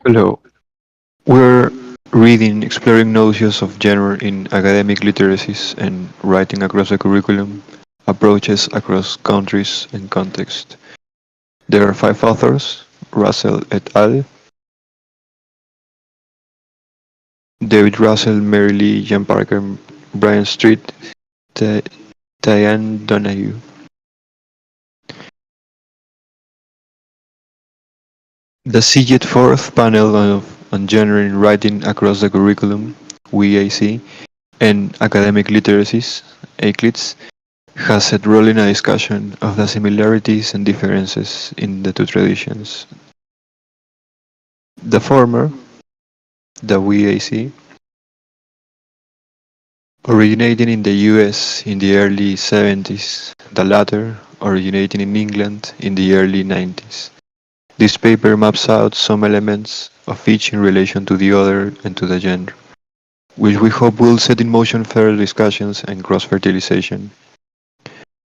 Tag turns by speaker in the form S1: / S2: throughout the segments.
S1: Hello. We're reading Exploring Notions of Genre in Academic Literacies and Writing Across the Curriculum, Approaches Across Countries and Context. There are five authors: Russell et al., David Russell, Mary Lee, Jan Parker, Brian Street, Ti- Diane Donahue. The CJET fourth panel on Genre in Writing Across the Curriculum, WEAC, and Academic Literacies, ACLITS, has set rolling a discussion of the similarities and differences in the two traditions. The former, the WAC, originating in the US in the early 70s, the latter originating in England in the early 90s. This paper maps out some elements of each in relation to the other and to the genre, which we hope will set in motion further discussions and cross-fertilization.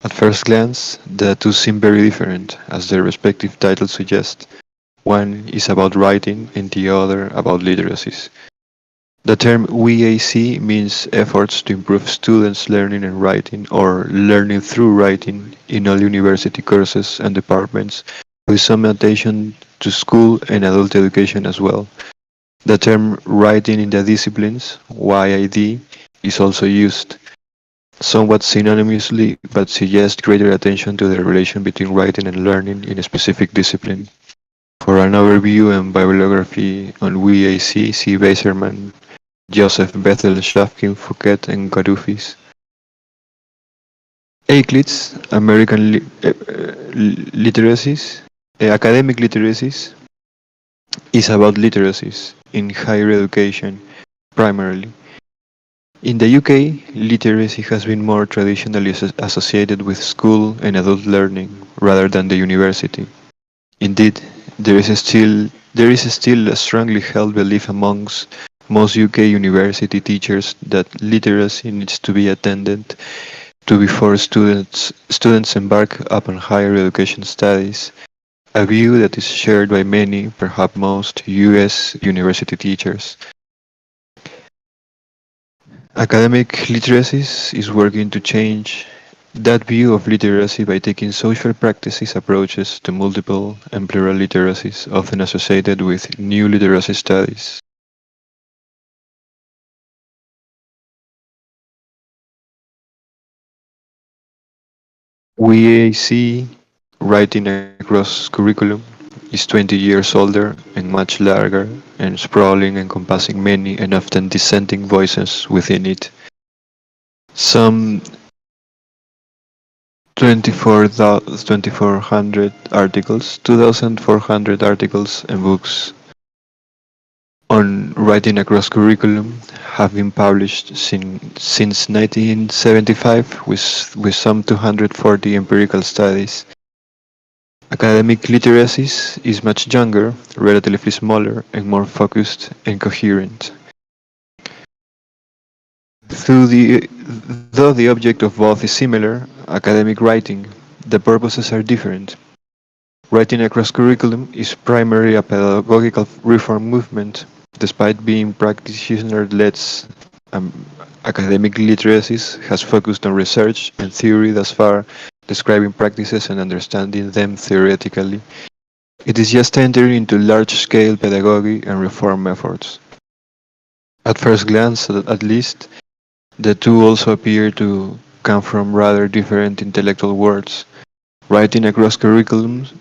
S1: At first glance, the two seem very different, as their respective titles suggest. One is about writing and the other about literacies. The term WAC means efforts to improve students' learning and writing or learning through writing in all university courses and departments, with some attention to school and adult education as well. The term writing in the disciplines, YID, is also used, somewhat synonymously, but suggests greater attention to the relation between writing and learning in a specific discipline. For an overview and bibliography on WAC, see Basserman, Joseph Bethel, Shafkin, Fouquet, and Garoufis. Euclid's American literacies, academic literacies, is about literacies in higher education primarily. In the UK, literacy has been more traditionally associated with school and adult learning rather than the university. Indeed, there is still a strongly held belief amongst most UK university teachers that literacy needs to be attended to before students embark upon higher education studies, a view that is shared by many, perhaps most, US university teachers. Academic literacies is working to change that view of literacy by taking social practices approaches to multiple and plural literacies often associated with new literacy studies. WAC, Writing Across Curriculum, is 20 years older and much larger and sprawling, encompassing many and often dissenting voices within it. Some 2,400 articles, 2,400 articles and books on writing across curriculum have been published since 1975 with some 240 empirical studies. Academic literacies is much younger, relatively smaller, and more focused and coherent. Though the object of both is similar, academic writing, the purposes are different. Writing across curriculum is primarily a pedagogical reform movement, despite being practitioner-led. um, Academic literacies has focused on research and theory thus far, describing practices and understanding them theoretically. It is just entering into large-scale pedagogy and reform efforts. At first glance, at least, the two also appear to come from rather different intellectual worlds. Writing across curriculums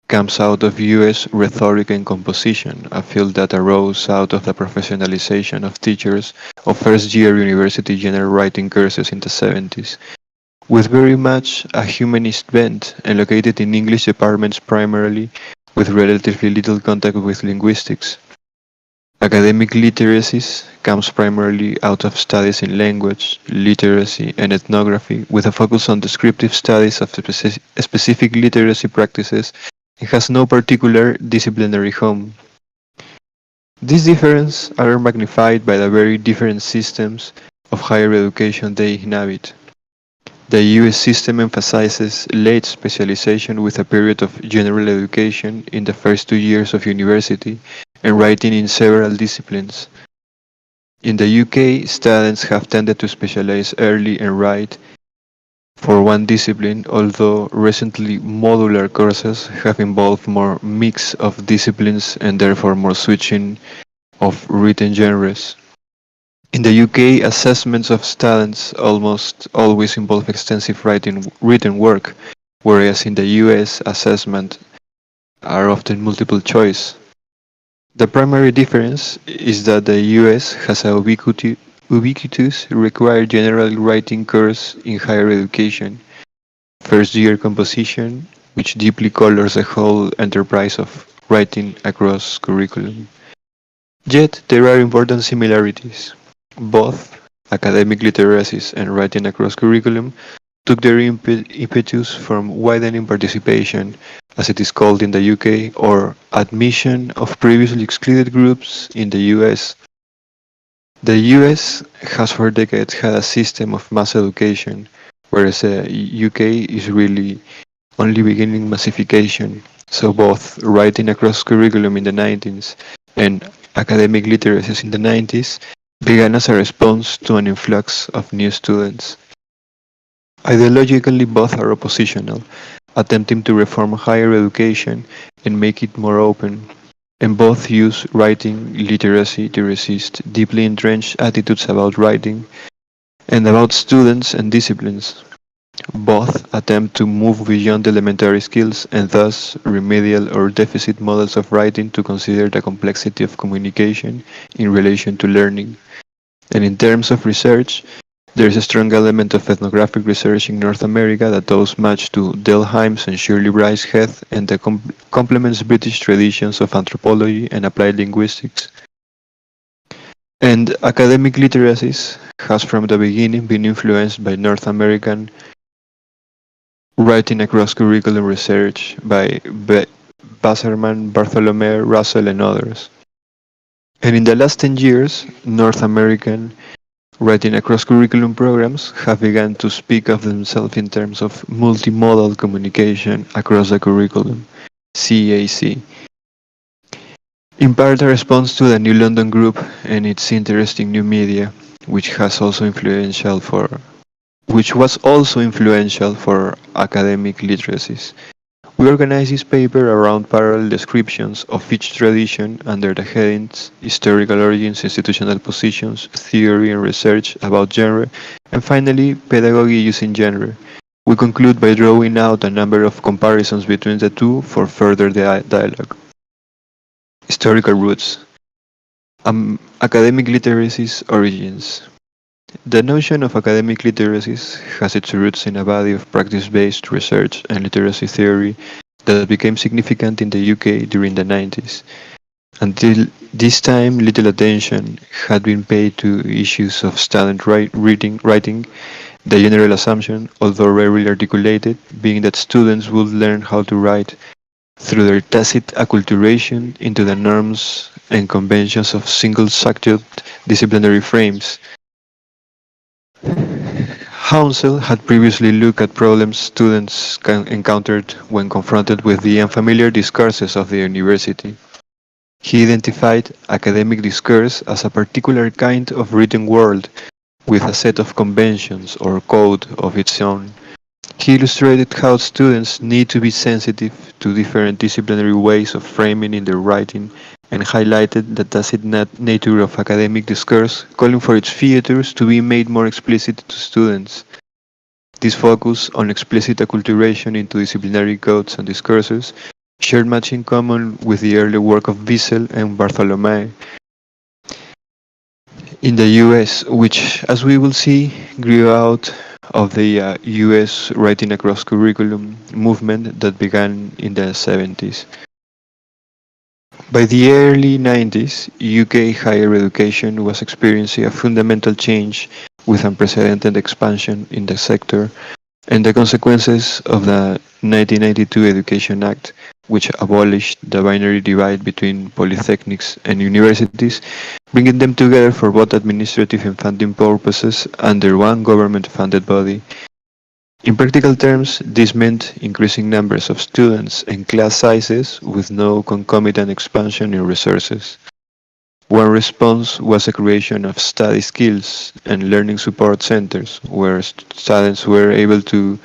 S1: comes out of US rhetoric and composition, a field that arose out of the professionalization of teachers of first-year university general writing courses in the 70s, with very much a humanist bent and located in English departments primarily, with relatively little contact with linguistics. Academic literacies comes primarily out of studies in language, literacy, and ethnography, with a focus on descriptive studies of specific literacy practices and has no particular disciplinary home. These differences are magnified by the very different systems of higher education they inhabit. The US system emphasizes late specialization with a period of general education in the first 2 years of university and writing in several disciplines. In the UK, students have tended to specialize early and write for one discipline, although recently modular courses have involved more mix of disciplines and therefore more switching of written genres. In the UK, assessments of students almost always involve extensive written work, whereas in the US, assessments are often multiple choice. The primary difference is that the US has a ubiquitous required general writing course in higher education, first year composition, which deeply colors the whole enterprise of writing across curriculum. Yet there are important similarities. Both academic literacies and writing across curriculum took their impetus from widening participation, as it is called in the UK, or admission of previously excluded groups in the US. The US has for decades had a system of mass education, whereas the UK is really only beginning massification. So both writing across curriculum in the 90s and academic literacies in the 90s began as a response to an influx of new students. Ideologically, both are oppositional, attempting to reform higher education and make it more open, and both use writing literacy to resist deeply entrenched attitudes about writing and about students and disciplines. Both attempt to move beyond elementary skills and thus remedial or deficit models of writing to consider the complexity of communication in relation to learning. And in terms of research, there is a strong element of ethnographic research in North America that owes much to Del Hymes and Shirley Bryce Heath and that complements British traditions of anthropology and applied linguistics. And academic literacies has from the beginning been influenced by North American writing across curriculum research by Basserman, Bartholomew, Russel, and others. And in the last 10 years, North American writing across curriculum programs have begun to speak of themselves in terms of multimodal communication across the curriculum, CAC. In part a response to the New London Group and its interest in new media, which has also influential for which was also influential for academic literacies. We organize this paper around parallel descriptions of each tradition under the headings Historical Origins, Institutional Positions, Theory and Research about Genre, and finally Pedagogy using Genre. We conclude by drawing out a number of comparisons between the two for further dialogue. Historical roots. Academic literacy's origins. The notion of academic literacies has its roots in a body of practice-based research and literacy theory that became significant in the UK during the 90s. Until this time, little attention had been paid to issues of student writing, the general assumption, although rarely articulated, being that students would learn how to write through their tacit acculturation into the norms and conventions of single-subject disciplinary frames. Hounsell had previously looked at problems students encountered when confronted with the unfamiliar discourses of the university. He identified academic discourse as a particular kind of written world with a set of conventions or code of its own. He illustrated how students need to be sensitive to different disciplinary ways of framing in their writing and highlighted the tacit nature of academic discourse, calling for its features to be made more explicit to students. This focus on explicit acculturation into disciplinary codes and discourses shared much in common with the early work of Wiesel and Bartholomew in the US, which, as we will see, grew out of the US writing across curriculum movement that began in the 70s. By the early 90s, UK higher education was experiencing a fundamental change with unprecedented expansion in the sector and the consequences of the 1992 Education Act, which abolished the binary divide between polytechnics and universities, bringing them together for both administrative and funding purposes under one government-funded body. In practical terms, this meant increasing numbers of students and class sizes with no concomitant expansion in resources. One response was the creation of study skills and learning support centers, where students were able to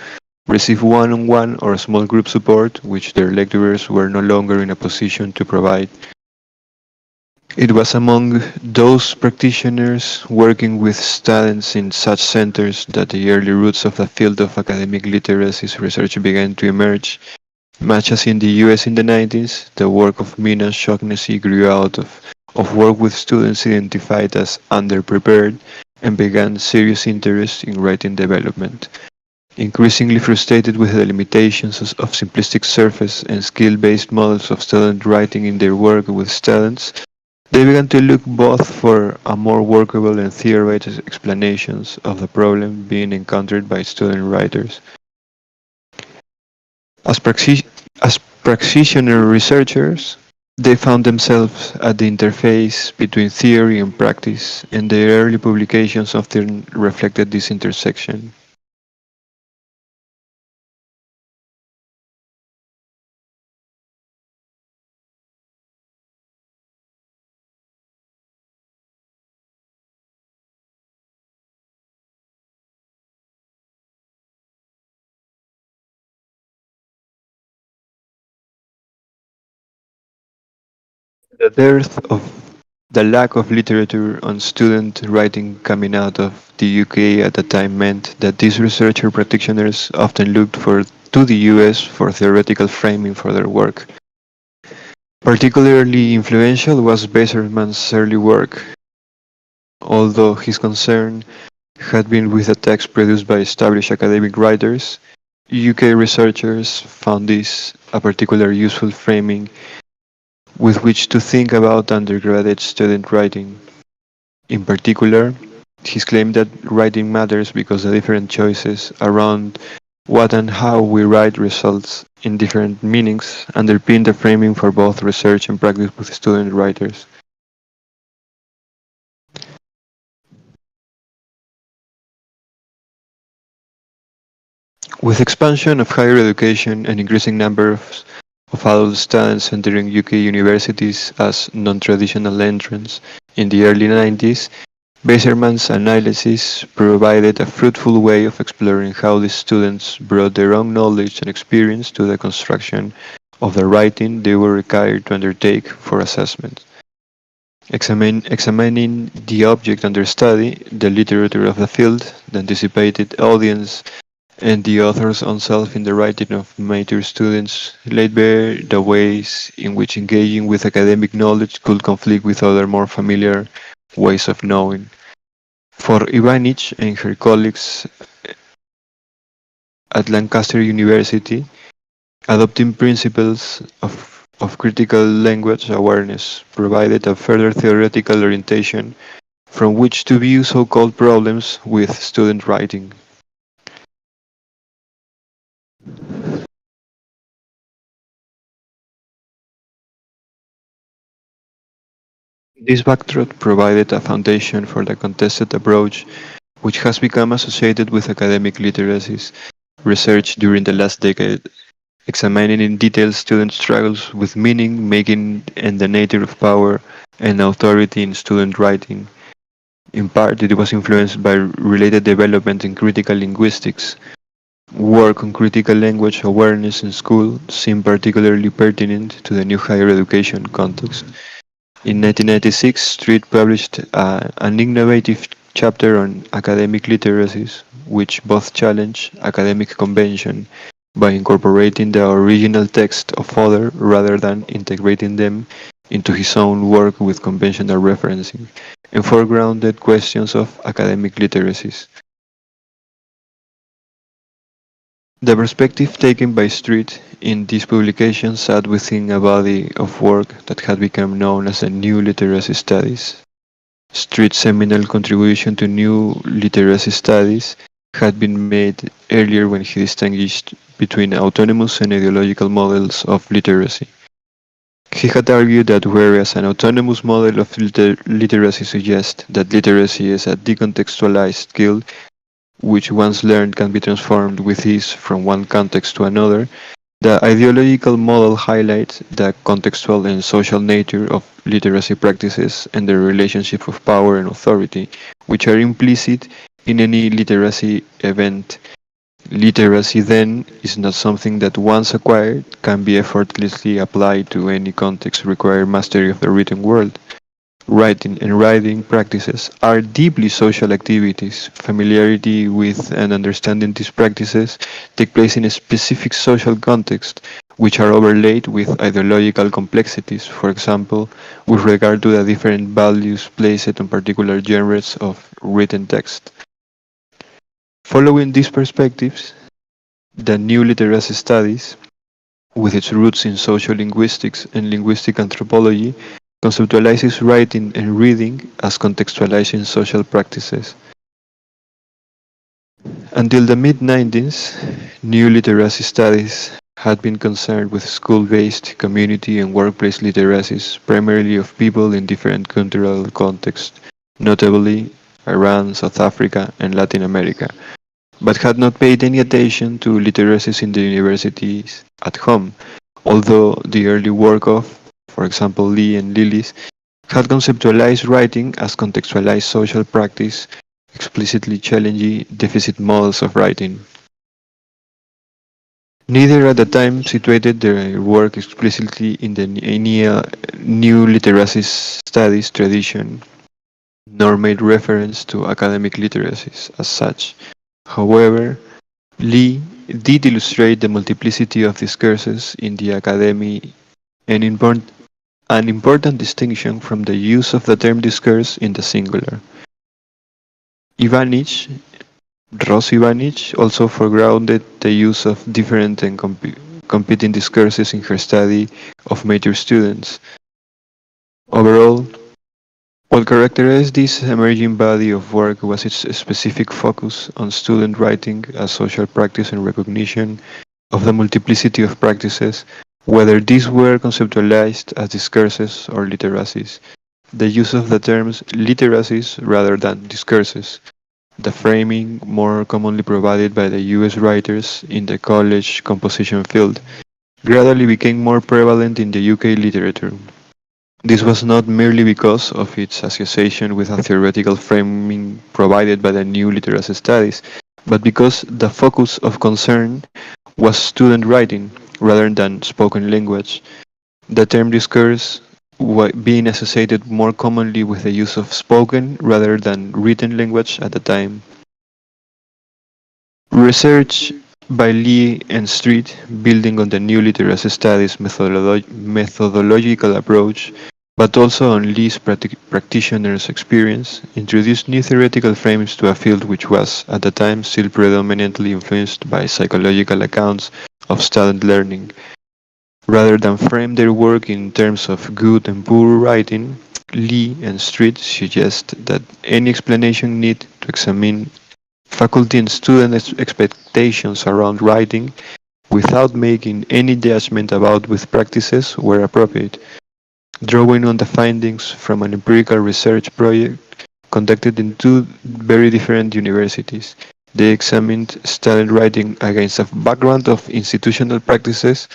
S1: receive one-on-one or small group support, which their lecturers were no longer in a position to provide. It was among those practitioners working with students in such centers that the early roots of the field of academic literacies research began to emerge. Much as in the US in the 90s, the work of Mina Shaughnessy grew out of work with students identified as underprepared and began serious interest in writing development. Increasingly frustrated with the limitations of simplistic surface and skill-based models of student writing in their work with students, they began to look both for a more workable and theoretic explanations of the problem being encountered by student writers. As, as practitioner researchers, they found themselves at the interface between theory and practice, and their early publications often reflected this intersection. The dearth of the lack of literature on student writing coming out of the UK at the time meant that these researcher practitioners often looked to the US for theoretical framing for their work. Particularly influential was Basserman's early work, although his concern had been with the text produced by established academic writers. UK researchers found this a particularly useful framing with which to think about undergraduate student writing. In particular, his claim that writing matters because the different choices around what and how we write results in different meanings underpin the framing for both research and practice with student writers. With expansion of higher education and increasing number of adult students entering UK universities as non-traditional entrants in the early 90s, Basserman's analysis provided a fruitful way of exploring how these students brought their own knowledge and experience to the construction of the writing they were required to undertake for assessment. Examining the object under study, the literature of the field, the anticipated audience, and the author's own self in the writing of mature students laid bare the ways in which engaging with academic knowledge could conflict with other more familiar ways of knowing. For Ivanich and her colleagues at Lancaster University, adopting principles of critical language awareness provided a further theoretical orientation from which to view so-called problems with student writing. This backdrop provided a foundation for the contested approach which has become associated with academic literacies research during the last decade, examining in detail student struggles with meaning making and the nature of power and authority in student writing. In part, it was influenced by related development in critical linguistics. Work on critical language awareness in school seemed particularly pertinent to the new higher education context. In 1996, Street published an innovative chapter on academic literacies, which both challenged academic convention by incorporating the original text of other rather than integrating them into his own work with conventional referencing, and foregrounded questions of academic literacies. The perspective taken by Street in this publication sat within a body of work that had become known as the New Literacy Studies. Street's seminal contribution to New Literacy Studies had been made earlier when he distinguished between autonomous and ideological models of literacy. He had argued that whereas an autonomous model of literacy suggests that literacy is a decontextualized skill which once learned can be transformed with ease from one context to another, the ideological model highlights the contextual and social nature of literacy practices and the relationship of power and authority, which are implicit in any literacy event. Literacy, then, is not something that once acquired can be effortlessly applied to any context requiring mastery of the written world. Writing and writing practices are deeply social activities. Familiarity with and understanding these practices take place in a specific social context, which are overlaid with ideological complexities, for example, with regard to the different values placed on particular genres of written text. Following these perspectives, the new literacy studies, with its roots in sociolinguistics and linguistic anthropology, conceptualizes writing and reading as contextualizing social practices. Until the mid-90s, new literacy studies had been concerned with school-based community and workplace literacies, primarily of people in different cultural contexts, notably Iran, South Africa, and Latin America, but had not paid any attention to literacies in the universities at home, although the early work of, for example, Lee and Lillis, had conceptualized writing as contextualized social practice, explicitly challenging deficit models of writing. Neither at the time situated their work explicitly in the new literacy studies tradition, nor made reference to academic literacies as such. However, Lee did illustrate the multiplicity of discourses in the academy and an important distinction from the use of the term discourse in the singular. Ivanich, Ross Ivanich, also foregrounded the use of different and competing discourses in her study of major students. Overall, what characterized this emerging body of work was its specific focus on student writing as social practice and recognition of the multiplicity of practices, whether these were conceptualized as discourses or literacies. The use of the terms literacies rather than discourses, the framing more commonly provided by the US writers in the college composition field, gradually became more prevalent in the UK literature. This was not merely because of its association with a theoretical framing provided by the new literacy studies, but because the focus of concern was student writing rather than spoken language, the term discourse being associated more commonly with the use of spoken rather than written language at the time. Research by Lee and Street, building on the new literacy studies methodological approach, but also on Lee's practitioner's experience, introduced new theoretical frames to a field which was, at the time, still predominantly influenced by psychological accounts of student learning. Rather than frame their work in terms of good and poor writing, Lee and Street suggest that any explanation need to examine faculty and student expectations around writing without making any judgment about which practices were appropriate. Drawing on the findings from an empirical research project conducted in two very different universities, they examined student writing against a background of institutional practices,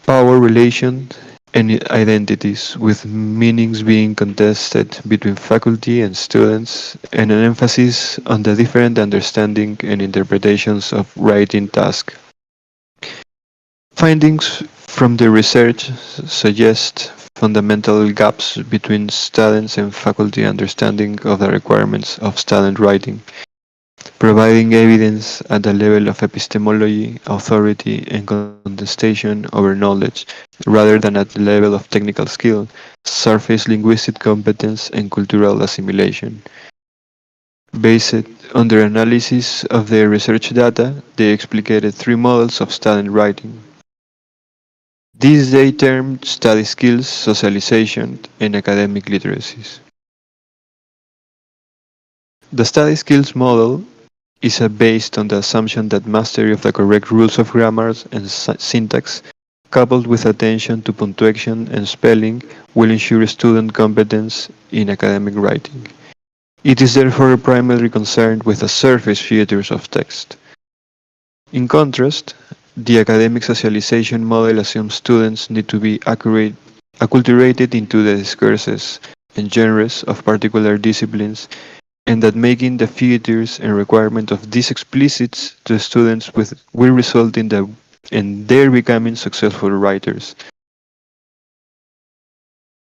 S1: power relations, and identities, with meanings being contested between faculty and students, and an emphasis on the different understanding and interpretations of writing tasks. Findings from the research suggest fundamental gaps between students and faculty understanding of the requirements of student writing, providing evidence at the level of epistemology, authority, and contestation over knowledge, rather than at the level of technical skill, surface linguistic competence, and cultural assimilation. Based on their analysis of their research data, they explicated three models of student writing. These they termed study skills, socialization, and academic literacies. The study skills model is based on the assumption that mastery of the correct rules of grammar and syntax, coupled with attention to punctuation and spelling, will ensure student competence in academic writing. It is therefore primarily concerned with the surface features of text. In contrast, the academic socialization model assumes students need to be acculturated into the discourses and genres of particular disciplines, and that making the features and requirement of these explicit to students will result in their becoming successful writers.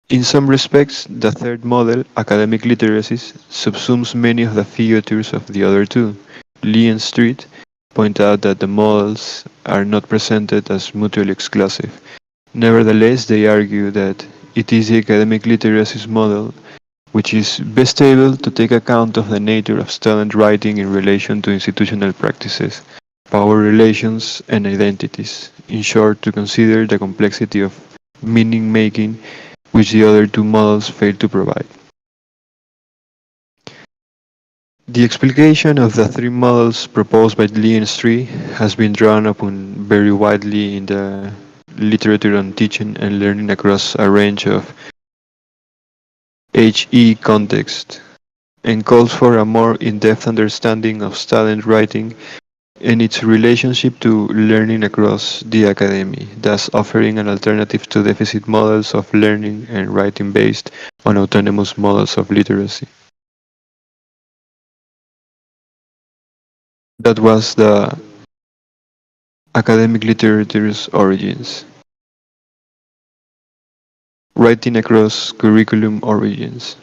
S1: In some respects, the third model, academic literacies, subsumes many of the features of the other two. Lee and Street point out that the models are not presented as mutually exclusive. Nevertheless, they argue that it is the academic literacies model which is best able to take account of the nature of student writing in relation to institutional practices, power relations, and identities. In short, to consider the complexity of meaning making which the other two models fail to provide. The explication of the three models proposed by Lee and Stree has been drawn upon very widely in the literature on teaching and learning across a range of HE contexts, and calls for a more in-depth understanding of student writing and its relationship to learning across the academy, thus offering an alternative to deficit models of learning and writing based on autonomous models of literacy. That was the academic literature's origins. Writing across curriculum origins.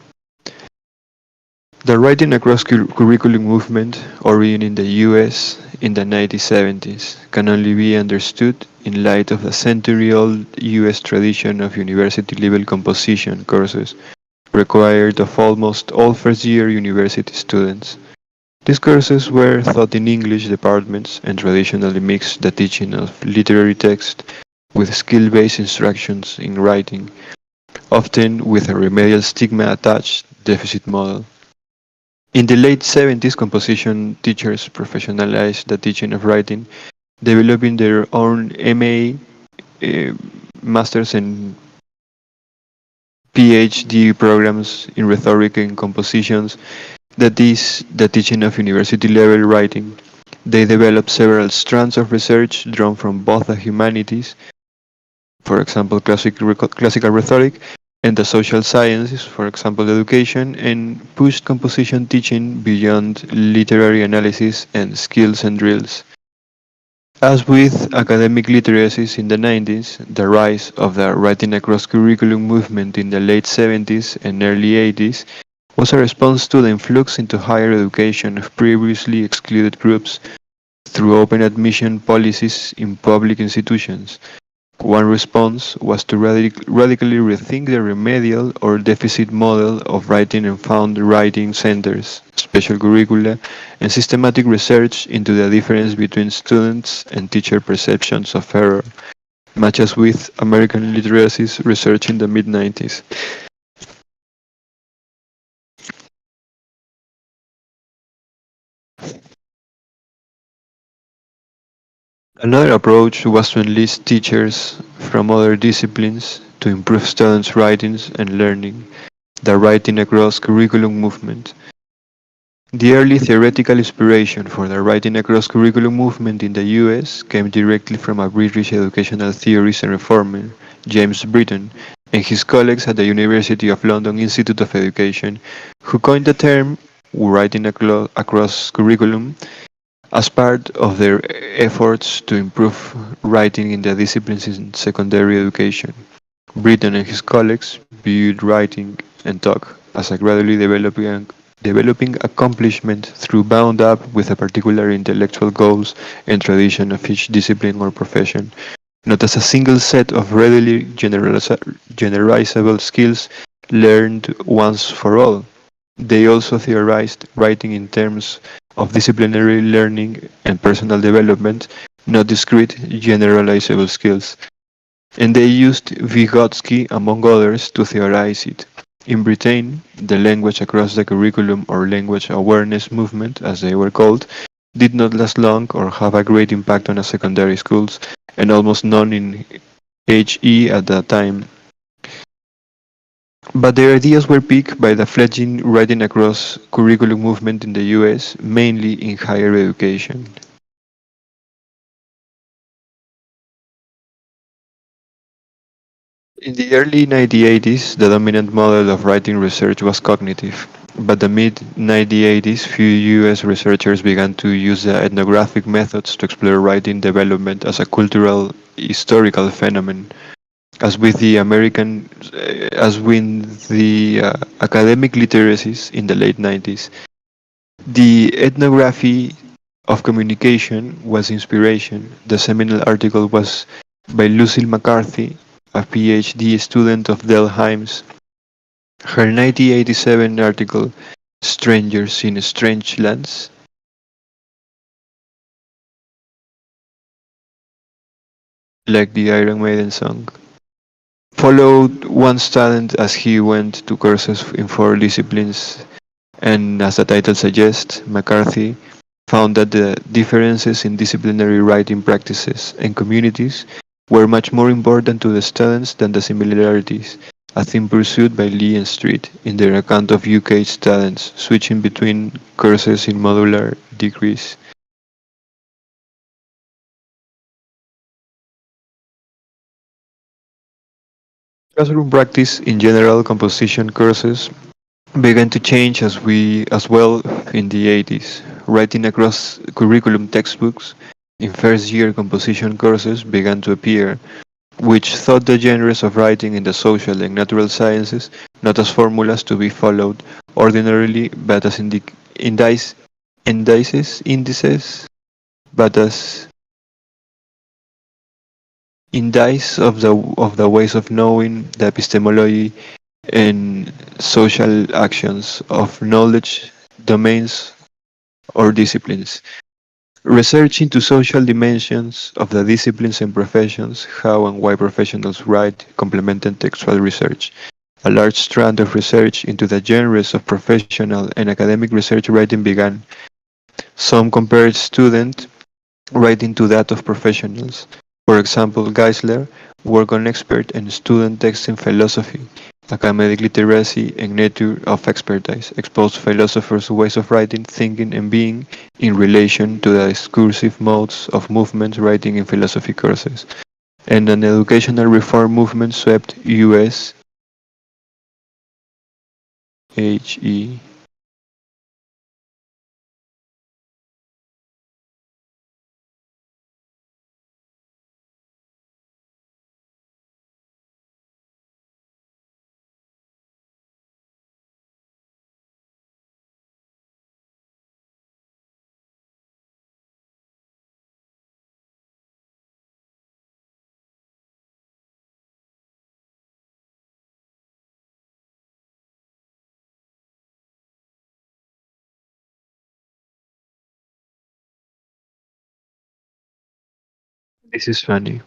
S1: The writing across curriculum movement, origin in the US in the 1970s, can only be understood in light of the century-old US tradition of university-level composition courses required of almost all first-year university students. These courses were taught in English departments and traditionally mixed the teaching of literary text with skill-based instructions in writing, often with a remedial stigma attached deficit model. In the late 70s, composition teachers professionalized the teaching of writing, developing their own MA, uh, Masters and PhD programs in rhetoric and compositions, that is, the teaching of university level writing. They developed several strands of research drawn from both the humanities, for example, classical rhetoric, and the social sciences, for example, education, and pushed composition teaching beyond literary analysis and skills and drills. As with academic literacies in the 90s, the rise of the writing across curriculum movement in the late 70s and early 80s was a response to the influx into higher education of previously excluded groups through open admission policies in public institutions. One response was to radically rethink the remedial or deficit model of writing and found writing centers, special curricula, and systematic research into the difference between students' and teacher perceptions of error, much as with American literacies research in the mid-90s. Another approach was to enlist teachers from other disciplines to improve students' writings and learning, the writing across curriculum movement. The early theoretical inspiration for the writing across curriculum movement in the US came directly from a British educational theorist and reformer, James Britton, and his colleagues at the University of London Institute of Education, who coined the term writing across curriculum as part of their efforts to improve writing in the disciplines in secondary education. Britton and his colleagues viewed writing and talk as a gradually developing accomplishment through bound up with the particular intellectual goals and tradition of each discipline or profession, not as a single set of readily generalizable skills learned once for all. They also theorized writing in terms of disciplinary learning and personal development, not discrete generalizable skills, and they used Vygotsky, among others, to theorize it. In Britain, the language across the curriculum or language awareness movement, as they were called, did not last long or have a great impact on the secondary schools, and almost none in HE at that time. But their ideas were picked by the fledgling writing across curriculum movement in the US, mainly in higher education. In the early 1980s, the dominant model of writing research was cognitive, but the mid-1980s, few US researchers began to use the ethnographic methods to explore writing development as a cultural, historical phenomenon. As with the academic literacies in the late 90s, the ethnography of communication was inspiration. The seminal article was by Lucille McCarthy, a PhD student of Del Himes. Her 1987 article, Strangers in Strange Lands, like the Iron Maiden song, followed one student as he went to courses in four disciplines, and as the title suggests, McCarthy found that the differences in disciplinary writing practices and communities were much more important to the students than the similarities, a theme pursued by Lee and Street in their account of UK students switching between courses in modular degrees. Classroom practice in general composition courses began to change as well in the 80s. Writing across curriculum textbooks in first year composition courses began to appear, which taught the genres of writing in the social and natural sciences not as formulas to be followed ordinarily, but as indices, but as indices of the ways of knowing, the epistemology and social actions of knowledge domains or disciplines. Research into social dimensions of the disciplines and professions, how and why professionals write, complemented textual research. A large strand of research into the genres of professional and academic research writing began. Some compared student writing to that of professionals. For example, Geisler worked on expert and student text in philosophy, academic literacy, and nature of expertise, exposed philosophers' ways of writing, thinking, and being in relation to the discursive modes of movement writing in philosophy courses, and an educational reform movement swept U.S. H.E. This is funny.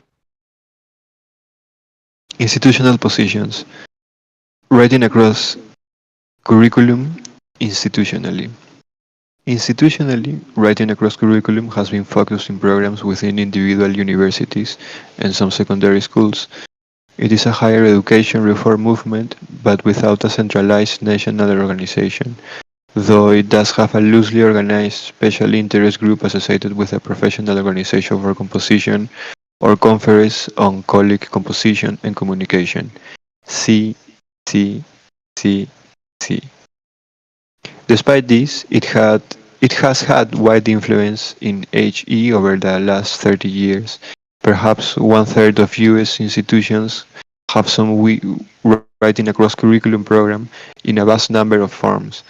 S1: Institutional positions. Writing across curriculum institutionally. Institutionally, writing across curriculum has been focused in programs within individual universities and some secondary schools. It is a higher education reform movement, but without a centralized national organization, though it does have a loosely organized special interest group associated with a professional organization for composition or conference on colleague composition and communication. C, C, C, C. Despite this, it has had wide influence in HE over the last 30 years. Perhaps one-third of US institutions have some writing across curriculum program in a vast number of forms.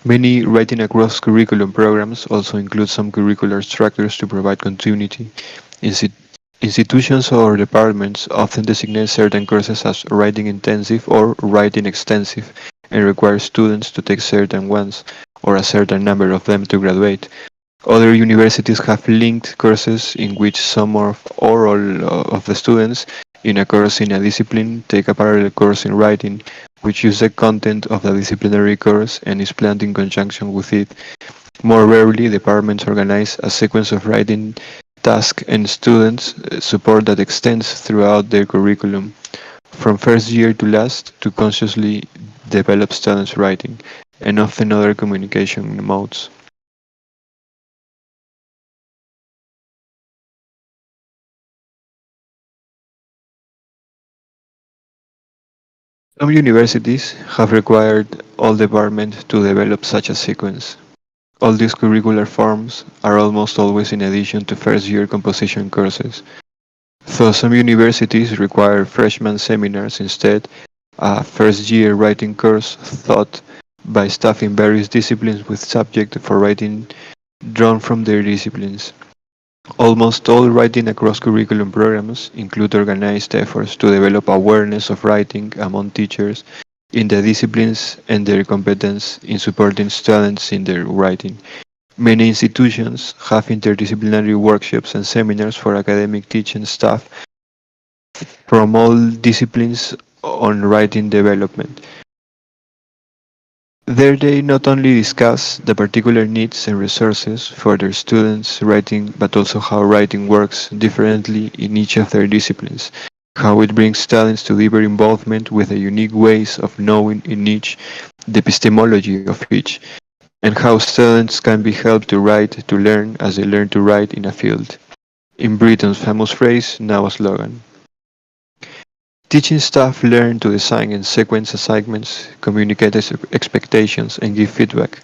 S1: Many writing across curriculum programs also include some curricular structures to provide continuity. Insti- Institutions or departments often designate certain courses as writing intensive or writing extensive and require students to take certain ones or a certain number of them to graduate. Other universities have linked courses in which some or all of the students in a course in a discipline take a parallel course in writing, which use the content of the disciplinary course and is planned in conjunction with it. More rarely, departments organize a sequence of writing tasks and students support that extends throughout their curriculum. from first year to last to consciously develop students' writing, and often other communication modes. Some universities have required all departments to develop such a sequence. All these curricular forms are almost always in addition to first year composition courses. Though some universities require freshman seminars instead, a first year writing course taught by staff in various disciplines with subject for writing drawn from their disciplines. Almost all writing across curriculum programs include organized efforts to develop awareness of writing among teachers in the disciplines and their competence in supporting students in their writing. Many institutions have interdisciplinary workshops and seminars for academic teaching staff from all disciplines on writing development. There they not only discuss the particular needs and resources for their students' writing, but also how writing works differently in each of their disciplines, how it brings students to deeper involvement with the unique ways of knowing in each, the epistemology of each, and how students can be helped to write to learn as they learn to write in a field. In Britain's famous phrase, now a slogan. Teaching staff learn to design and sequence assignments, communicate expectations, and give feedback.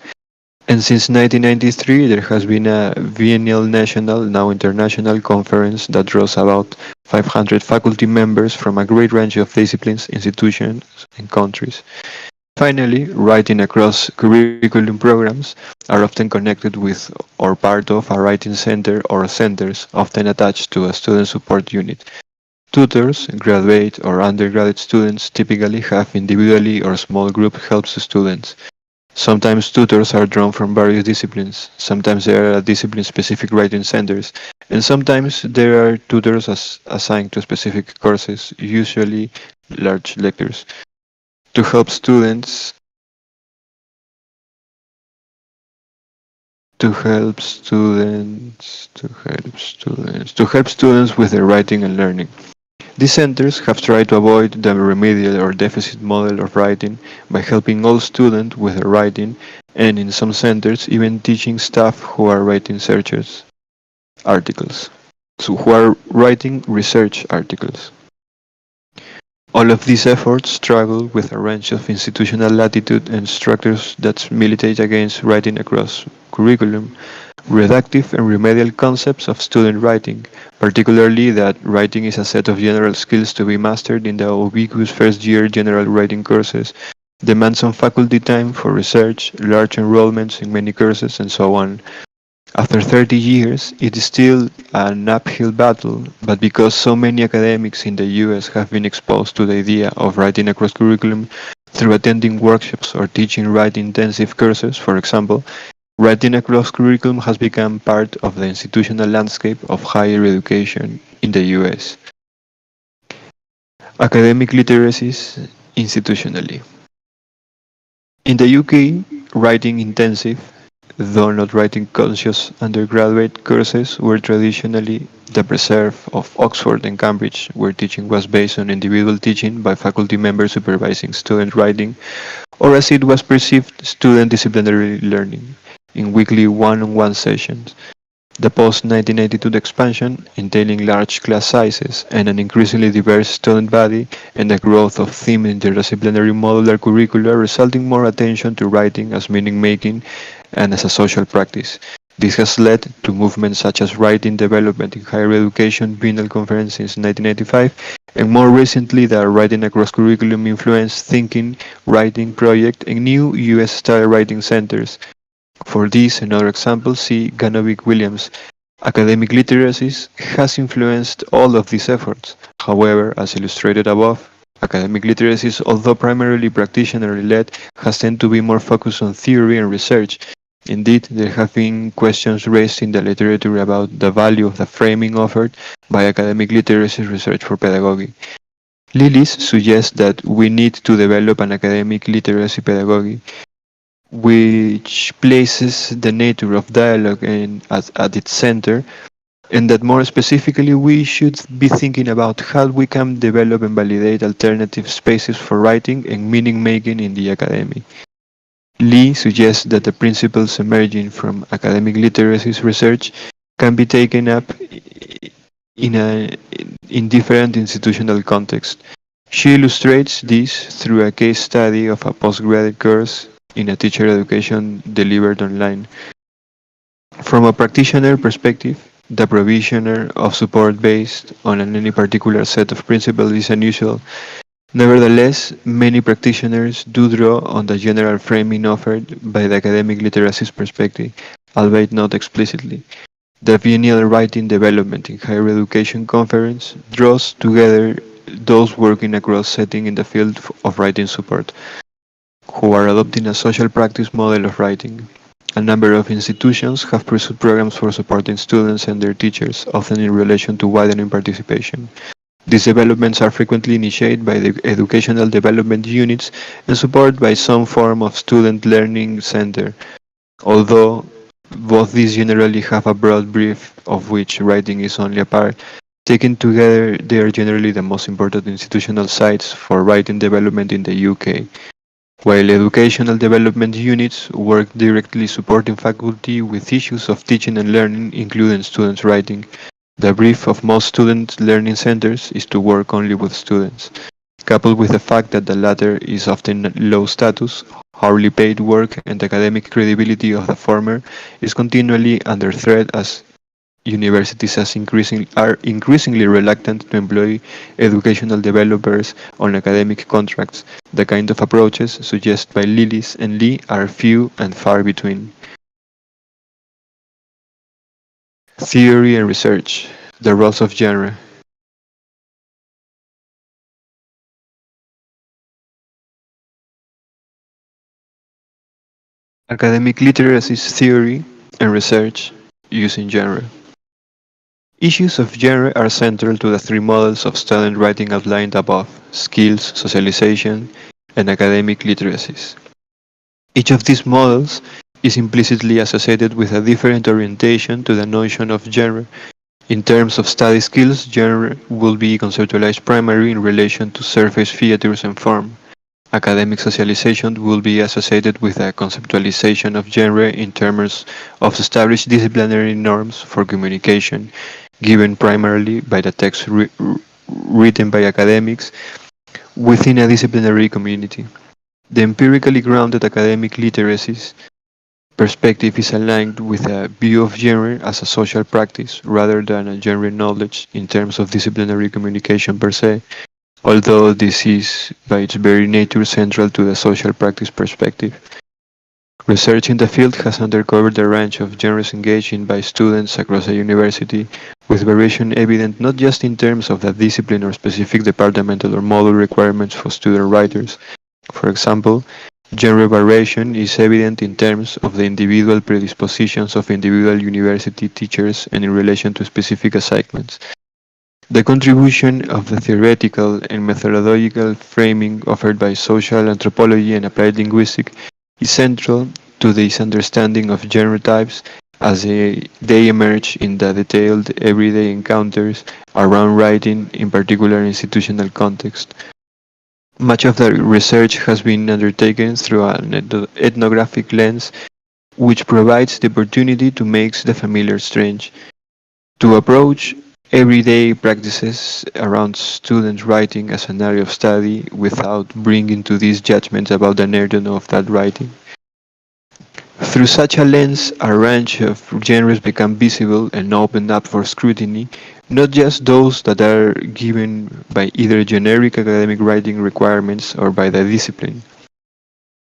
S1: And since 1993, there has been a biennial national, now international conference that draws about 500 faculty members from a great range of disciplines, institutions, and countries. Finally, writing across curriculum programs are often connected with or part of a writing center or centers, often attached to a student support unit. Tutors, graduate or undergraduate students typically have individually or small group helps to students. Sometimes tutors are drawn from various disciplines, sometimes there are discipline-specific writing centers, and sometimes there are tutors assigned to specific courses, usually large lectures, to help students to help students with their writing and learning. These centers have tried to avoid the remedial or deficit model of writing by helping all students with their writing, and in some centers even teaching staff who are writing articles. So who are writing research articles. All of these efforts struggle with a range of institutional latitude and structures that militate against writing across curriculum, redactive and remedial concepts of student writing, particularly that writing is a set of general skills to be mastered in the ubiquitous first-year general writing courses, demands on faculty time for research, large enrollments in many courses, and so on. After 30 years, it is still an uphill battle, but because so many academics in the US have been exposed to the idea of writing across curriculum through attending workshops or teaching writing-intensive courses, for example, writing across curriculum has become part of the institutional landscape of higher education in the US. Academic literacies institutionally. In the UK, writing intensive, though not writing conscious undergraduate courses were traditionally the preserve of Oxford and Cambridge, where teaching was based on individual teaching by faculty members supervising student writing, or as it was perceived, student disciplinary learning, in weekly one-on-one sessions. The post-1992 expansion, entailing large class sizes and an increasingly diverse student body, and the growth of themed interdisciplinary modular curricula resulting more attention to writing as meaning-making and as a social practice. This has led to movements such as Writing Development in Higher Education Biennial Conference since 1995, and more recently the Writing Across Curriculum Influenced Thinking Writing Project and new US-style writing centers. For this and other examples, see Ganovic-Williams. Academic literacies has influenced all of these efforts. However, as illustrated above, academic literacies, although primarily practitioner-led, has tended to be more focused on theory and research. Indeed, there have been questions raised in the literature about the value of the framing offered by academic literacy research for pedagogy. Lillis suggests that we need to develop an academic literacy pedagogy which places the nature of dialogue at its center and that more specifically we should be thinking about how we can develop and validate alternative spaces for writing and meaning making in the academy. Lee suggests that the principles emerging from academic literacies research can be taken up in, a, in different institutional contexts. She illustrates this through a case study of a postgraduate course in a teacher education delivered online. From a practitioner perspective, the provisioner of support based on any particular set of principles is unusual. Nevertheless, many practitioners do draw on the general framing offered by the academic literacies perspective, albeit not explicitly. The Biennial Writing Development in Higher Education Conference draws together those working across settings in the field of writing support, who are adopting a social practice model of writing. A number of institutions have pursued programs for supporting students and their teachers, often in relation to widening participation. These developments are frequently initiated by the educational development units and supported by some form of student learning center, although both these generally have a broad brief of which writing is only a part. Taken together, they are generally the most important institutional sites for writing development in the UK. While educational development units work directly supporting faculty with issues of teaching and learning, including students' writing, the brief of most student learning centers is to work only with students. Coupled with the fact that the latter is often low status, hourly paid work and the academic credibility of the former is continually under threat as universities are increasingly reluctant to employ educational developers on academic contracts. The kind of approaches suggested by Lillis and Lee are few and far between. Theory and research. The roles of genre. Academic literacies theory and research using genre. Issues of genre are central to the three models of student writing outlined above: skills, socialization, and academic literacies. Each of these models is implicitly associated with a different orientation to the notion of genre. In terms of study skills, genre will be conceptualized primarily in relation to surface features and form. Academic socialization will be associated with a conceptualization of genre in terms of established disciplinary norms for communication, given primarily by the text written by academics within a disciplinary community. The empirically grounded academic literacies perspective is aligned with a view of genre as a social practice rather than a genre knowledge in terms of disciplinary communication per se, although this is by its very nature central to the social practice perspective. Research in the field has uncovered a range of genres engaged in by students across the university, with variation evident not just in terms of the discipline or specific departmental or module requirements for student writers. For example, genre variation is evident in terms of the individual predispositions of individual university teachers and in relation to specific assignments. The contribution of the theoretical and methodological framing offered by social anthropology and applied linguistics is central to this understanding of genre types as they emerge in the detailed everyday encounters around writing, in particular institutional context. Much of the research has been undertaken through an ethnographic lens, which provides the opportunity to make the familiar strange, to approach everyday practices around student writing as an area of study without bringing to these judgments about the nerdom of that writing. Through such a lens, a range of genres become visible and open up for scrutiny, not just those that are given by either generic academic writing requirements or by the discipline.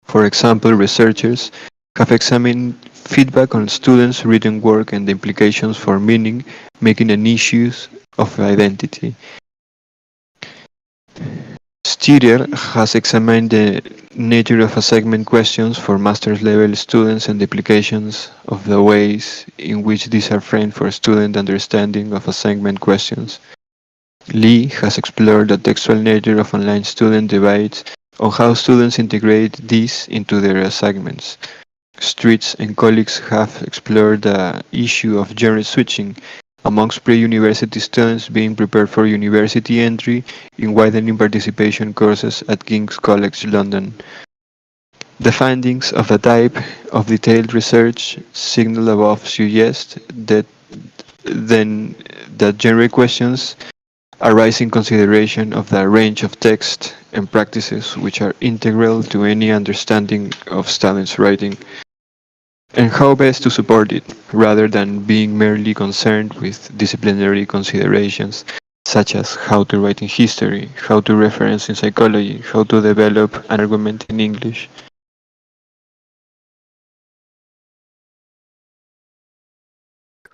S1: For example, researchers have examined feedback on students' written work and the implications for meaning, making an issue of identity. Studer has examined the nature of assignment questions for master's level students and the implications of the ways in which these are framed for student understanding of assignment questions. Lee has explored the textual nature of online student debates on how students integrate these into their assignments. Streets and colleagues have explored the issue of genre switching, amongst pre-university students being prepared for university entry in widening participation courses at King's College London. The findings of the type of detailed research signaled above suggest that then that generic questions arise in consideration of the range of text and practices which are integral to any understanding of Stalin's writing, and how best to support it, rather than being merely concerned with disciplinary considerations such as how to write in history, how to reference in psychology, how to develop an argument in English.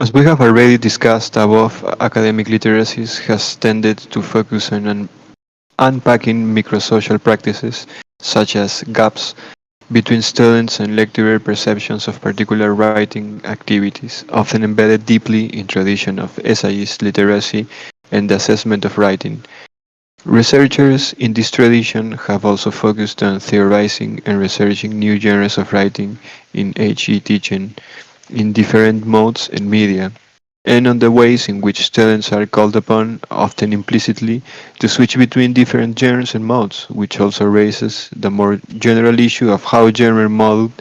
S1: As we have already discussed above, academic literacies has tended to focus on unpacking microsocial practices, such as gaps between students and lecturer perceptions of particular writing activities, often embedded deeply in tradition of essayist literacy and the assessment of writing. Researchers in this tradition have also focused on theorizing and researching new genres of writing in HE teaching in different modes and media, and on the ways in which students are called upon, often implicitly, to switch between different genres and modes, which also raises the more general issue of how genre modes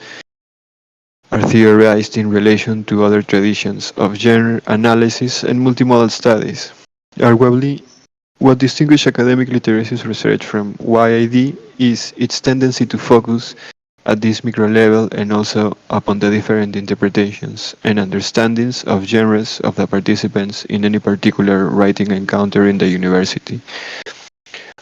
S1: are theorized in relation to other traditions of genre analysis and multimodal studies. Arguably, what distinguishes academic literacy research from YID is its tendency to focus at this micro level and also upon the different interpretations and understandings of genres of the participants in any particular writing encounter in the university,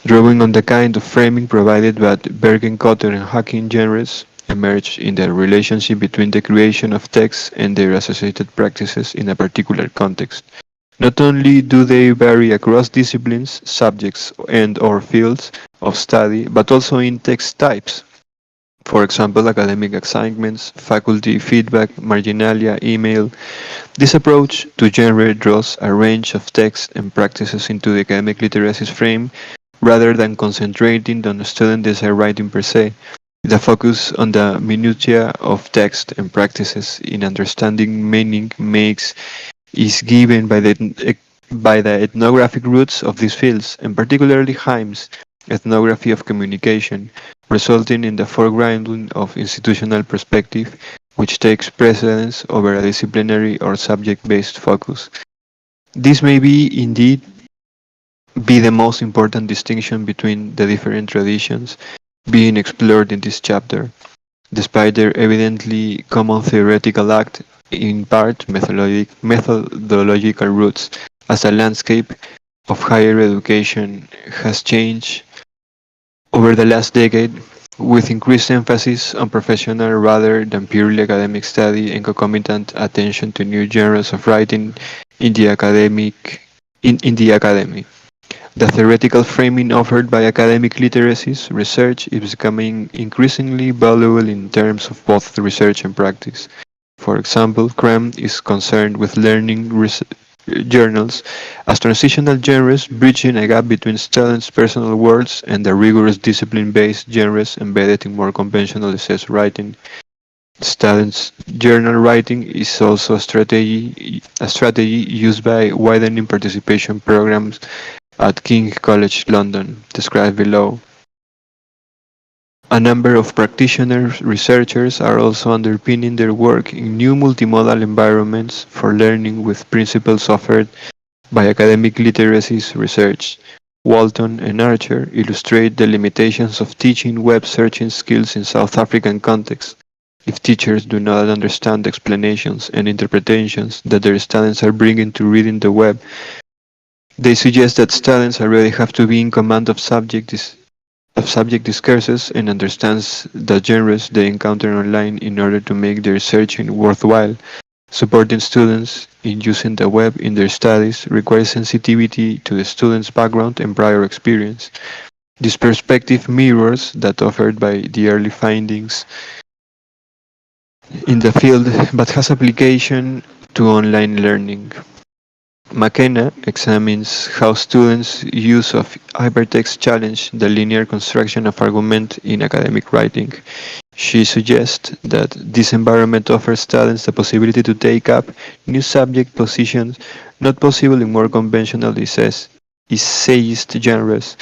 S1: drawing on the kind of framing provided by Bergen-Cotter and Hacking genres emerge in the relationship between the creation of texts and their associated practices in a particular context. Not only do they vary across disciplines, subjects, and/or fields of study, but also in text types. For example, academic assignments, faculty feedback, marginalia, email. This approach to genre draws a range of texts and practices into the academic literacy frame rather than concentrating on student essay writing per se. The focus on the minutiae of text and practices in understanding meaning makes is given by the ethnographic roots of these fields, and particularly Himes' ethnography of communication, resulting in the foregrounding of institutional perspective, which takes precedence over a disciplinary or subject-based focus. This may be indeed be the most important distinction between the different traditions being explored in this chapter, despite their evidently common theoretical act, in part methodological roots, as the landscape of higher education has changed over the last decade, with increased emphasis on professional rather than purely academic study and concomitant attention to new genres of writing in the in the academy. The theoretical framing offered by academic literacies research is becoming increasingly valuable in terms of both research and practice. For example, CRAM is concerned with learning journals as transitional genres bridging a gap between students' personal worlds and the rigorous discipline-based genres embedded in more conventional essay writing. Students' journal writing is also a strategy used by widening participation programs at King College London, described below. A number of practitioners researchers are also underpinning their work in new multimodal environments for learning with principles offered by academic literacies research. Walton and Archer illustrate the limitations of teaching web searching skills in South African contexts if teachers do not understand the explanations and interpretations that their students are bringing to reading the web. They suggest that students already have to be in command of subject discourses and understands the genres they encounter online in order to make their searching worthwhile. Supporting students in using the web in their studies requires sensitivity to the student's background and prior experience. This perspective mirrors that offered by the early findings in the field but has application to online learning. McKenna examines how students' use of hypertext challenge the linear construction of argument in academic writing. She suggests that this environment offers students the possibility to take up new subject positions not possible in more conventional essayist genres.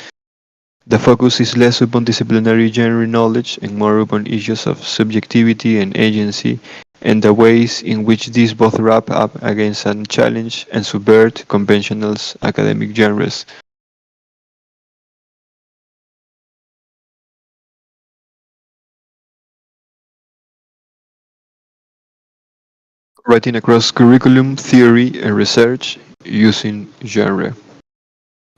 S1: The focus is less upon disciplinary genre knowledge and more upon issues of subjectivity and agency, and the ways in which these both wrap up against and challenge and subvert conventional academic genres. Writing across curriculum, theory, and research using genre.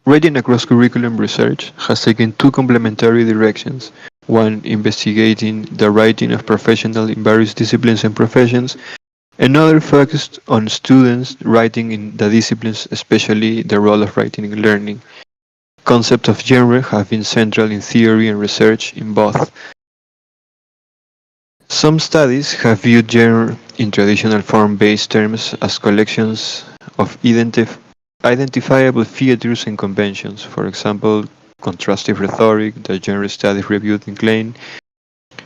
S1: Writing across curriculum research has taken two complementary directions, one investigating the writing of professionals in various disciplines and professions, another focused on students writing in the disciplines, especially the role of writing in learning. Concepts of genre have been central in theory and research in both. Some studies have viewed genre in traditional form-based terms as collections of identifiable theaters and conventions, for example, contrastive rhetoric, the genre studies reviewed in Klein.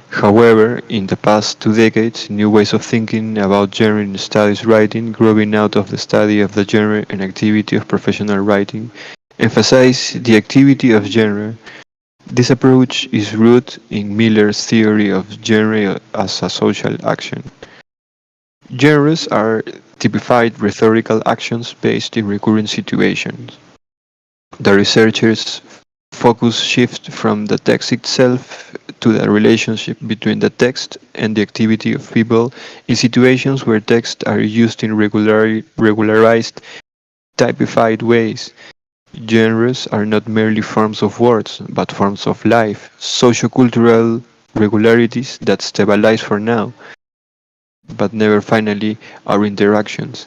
S1: However, in the past 2 decades, new ways of thinking about genre in studies writing, growing out of the study of the genre and activity of professional writing, emphasize the activity of genre. This approach is rooted in Miller's theory of genre as a social action. Genres are typified rhetorical actions based in recurrent situations. The researchers' focus shifts from the text itself to the relationship between the text and the activity of people in situations where texts are used in regularized, typified ways. Genres are not merely forms of words, but forms of life, sociocultural regularities that stabilize for now, but never finally our interactions.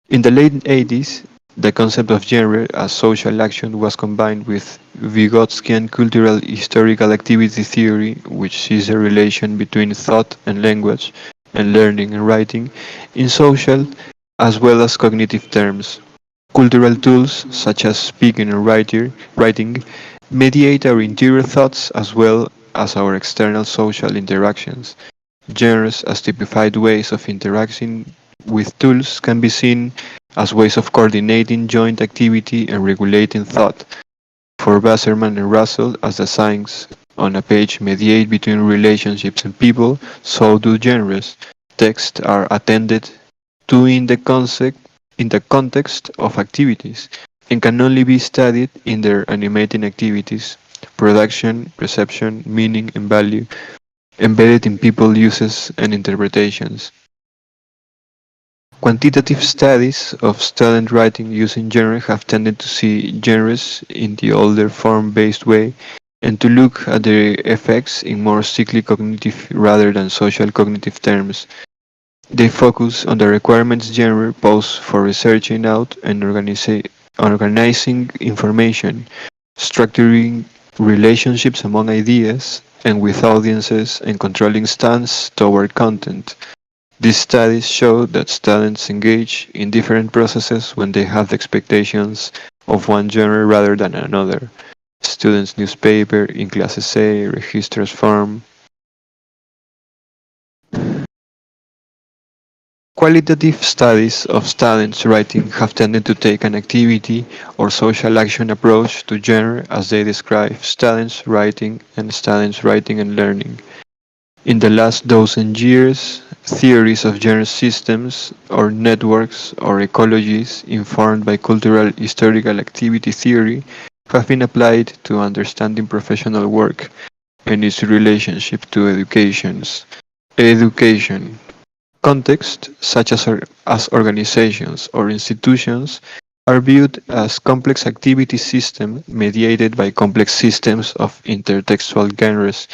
S1: In the late 80s, the concept of genre as social action was combined with Vygotskian cultural historical activity theory, which sees the relation between thought and language, and learning and writing, in social as well as cognitive terms. Cultural tools, such as speaking and writing, mediate our interior thoughts as well as our external social interactions. Genres as typified ways of interacting with tools can be seen as ways of coordinating joint activity and regulating thought. For Wasserman and Russell, as the signs on a page mediate between relationships and people, so do genres. Texts are attended to in the context of activities and can only be studied in their animating activities, production, perception, meaning, and value, embedded in people uses and interpretations. Quantitative studies of student writing using genre have tended to see genres in the older form-based way and to look at their effects in more strictly cognitive rather than social cognitive terms. They focus on the requirements genre pose for researching out and organizing information, structuring relationships among ideas, and with audiences and controlling stance toward content. These studies show that students engage in different processes when they have the expectations of one genre rather than another. Students' newspaper, in-class essay, registers form. Qualitative studies of students' writing have tended to take an activity or social action approach to genre as they describe students' writing and learning. In the last dozen years, theories of genre systems or networks or ecologies informed by cultural historical activity theory have been applied to understanding professional work and its relationship to educations. Education. Contexts, such as organizations or institutions, are viewed as complex activity systems mediated by complex systems of intertextual genres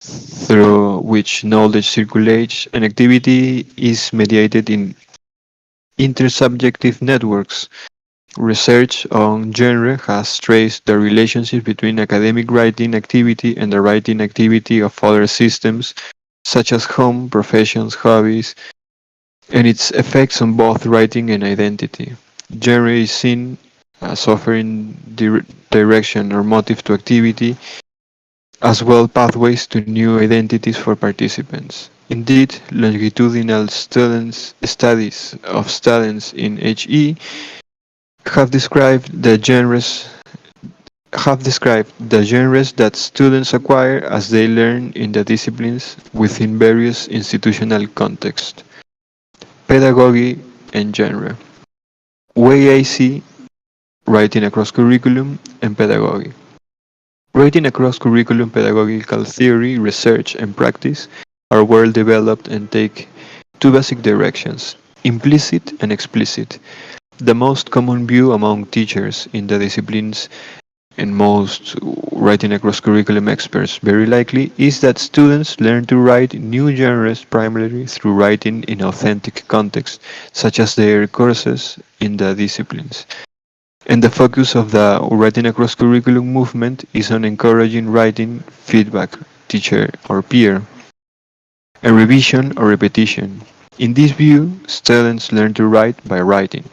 S1: through which knowledge circulates, and activity is mediated in intersubjective networks. Research on genre has traced the relationship between academic writing activity and the writing activity of other systems, such as home, professions, hobbies, and its effects on both writing and identity. Genre is seen as offering direction or motive to activity, as well pathways to new identities for participants. Indeed, longitudinal studies of students in HE have described the genres that students acquire as they learn in the disciplines within various institutional contexts, pedagogy and genre. Way I see writing across curriculum and pedagogy. Writing across curriculum pedagogical theory, research, and practice are well developed and take two basic directions, implicit and explicit. The most common view among teachers in the disciplines and most writing across curriculum experts very likely is that students learn to write new genres primarily through writing in authentic context, such as their courses in the disciplines. And the focus of the writing across curriculum movement is on encouraging writing feedback, teacher or peer, and revision or repetition. In this view, students learn to write by writing.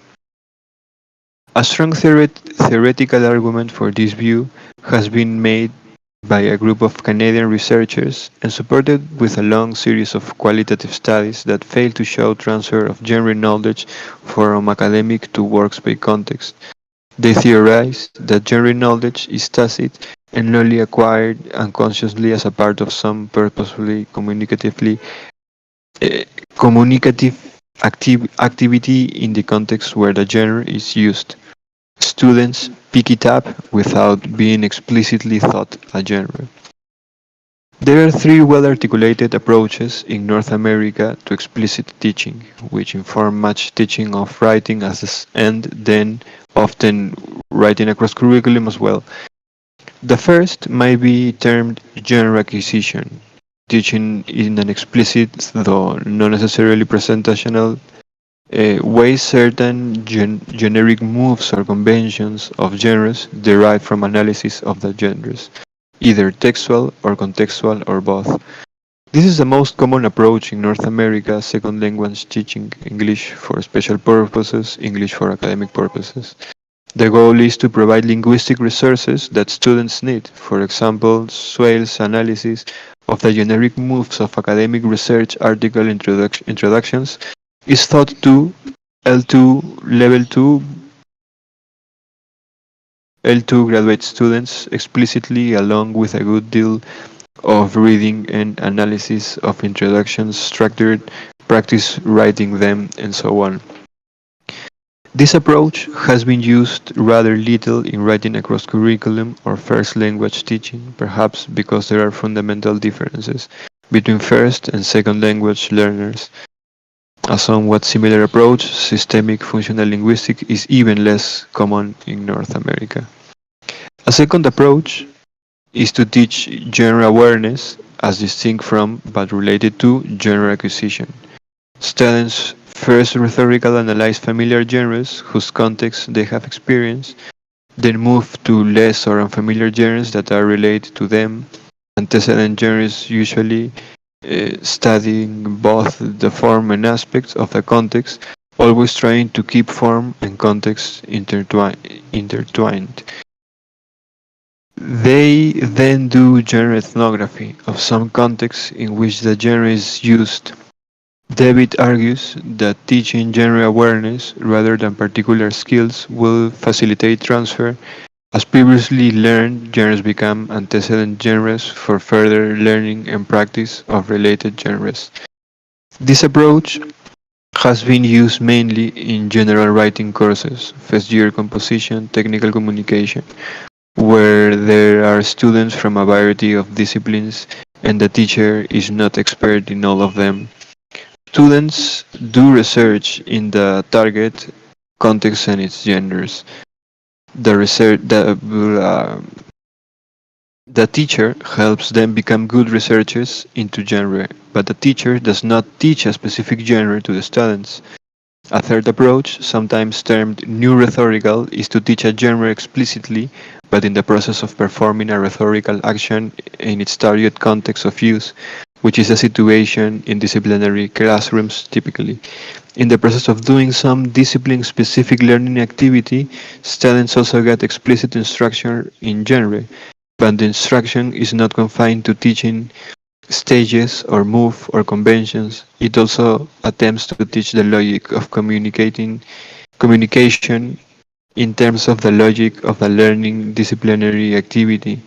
S1: A strong theoretical argument for this view has been made by a group of Canadian researchers and supported with a long series of qualitative studies that fail to show transfer of genre knowledge from academic to workspace context. They theorize that genre knowledge is tacit and only acquired unconsciously as a part of some purposefully eh, communicative activity in the context where the genre is used. Students pick it up without being explicitly taught a genre. There are three well-articulated approaches in North America to explicit teaching, which inform much teaching of writing and then often writing across curriculum as well. The first might be termed genre acquisition, teaching in an explicit, though not necessarily presentational, way certain generic moves or conventions of genres derive from analysis of the genres, either textual or contextual or both. This is the most common approach in North America second language teaching English for special purposes, English for academic purposes. The goal is to provide linguistic resources that students need, for example, Swale's analysis of the generic moves of academic research article introductions is thought to L2 level 2 L2 graduate students explicitly along with a good deal of reading and analysis of introductions structured, practice writing them, and so on. This approach has been used rather little in writing across curriculum or first language teaching, perhaps because there are fundamental differences between first and second language learners. A somewhat similar approach, systemic functional linguistics, is even less common in North America. A second approach is to teach genre awareness as distinct from, but related to, genre acquisition. Students first rhetorically analyze familiar genres whose context they have experienced, then move to less or unfamiliar genres that are related to them. Antecedent genres usually studying both the form and aspects of the context, always trying to keep form and context intertwined. They then do genre ethnography of some context in which the genre is used. David argues that teaching genre awareness rather than particular skills will facilitate transfer, as previously learned genres become antecedent genres for further learning and practice of related genres. This approach has been used mainly in general writing courses, first year composition, technical communication, where there are students from a variety of disciplines and the teacher is not expert in all of them. Students do research in the target context and its genders. The research the teacher helps them become good researchers into genre, but the teacher does not teach a specific genre to the students. A third approach, sometimes termed new rhetorical, is to teach a genre explicitly, but in the process of performing a rhetorical action in its target context of use, which is a situation in disciplinary classrooms typically. In the process of doing some discipline-specific learning activity, students also get explicit instruction in genre, but the instruction is not confined to teaching stages or move or conventions. It also attempts to teach the logic of communication in terms of the logic of the learning disciplinary activity,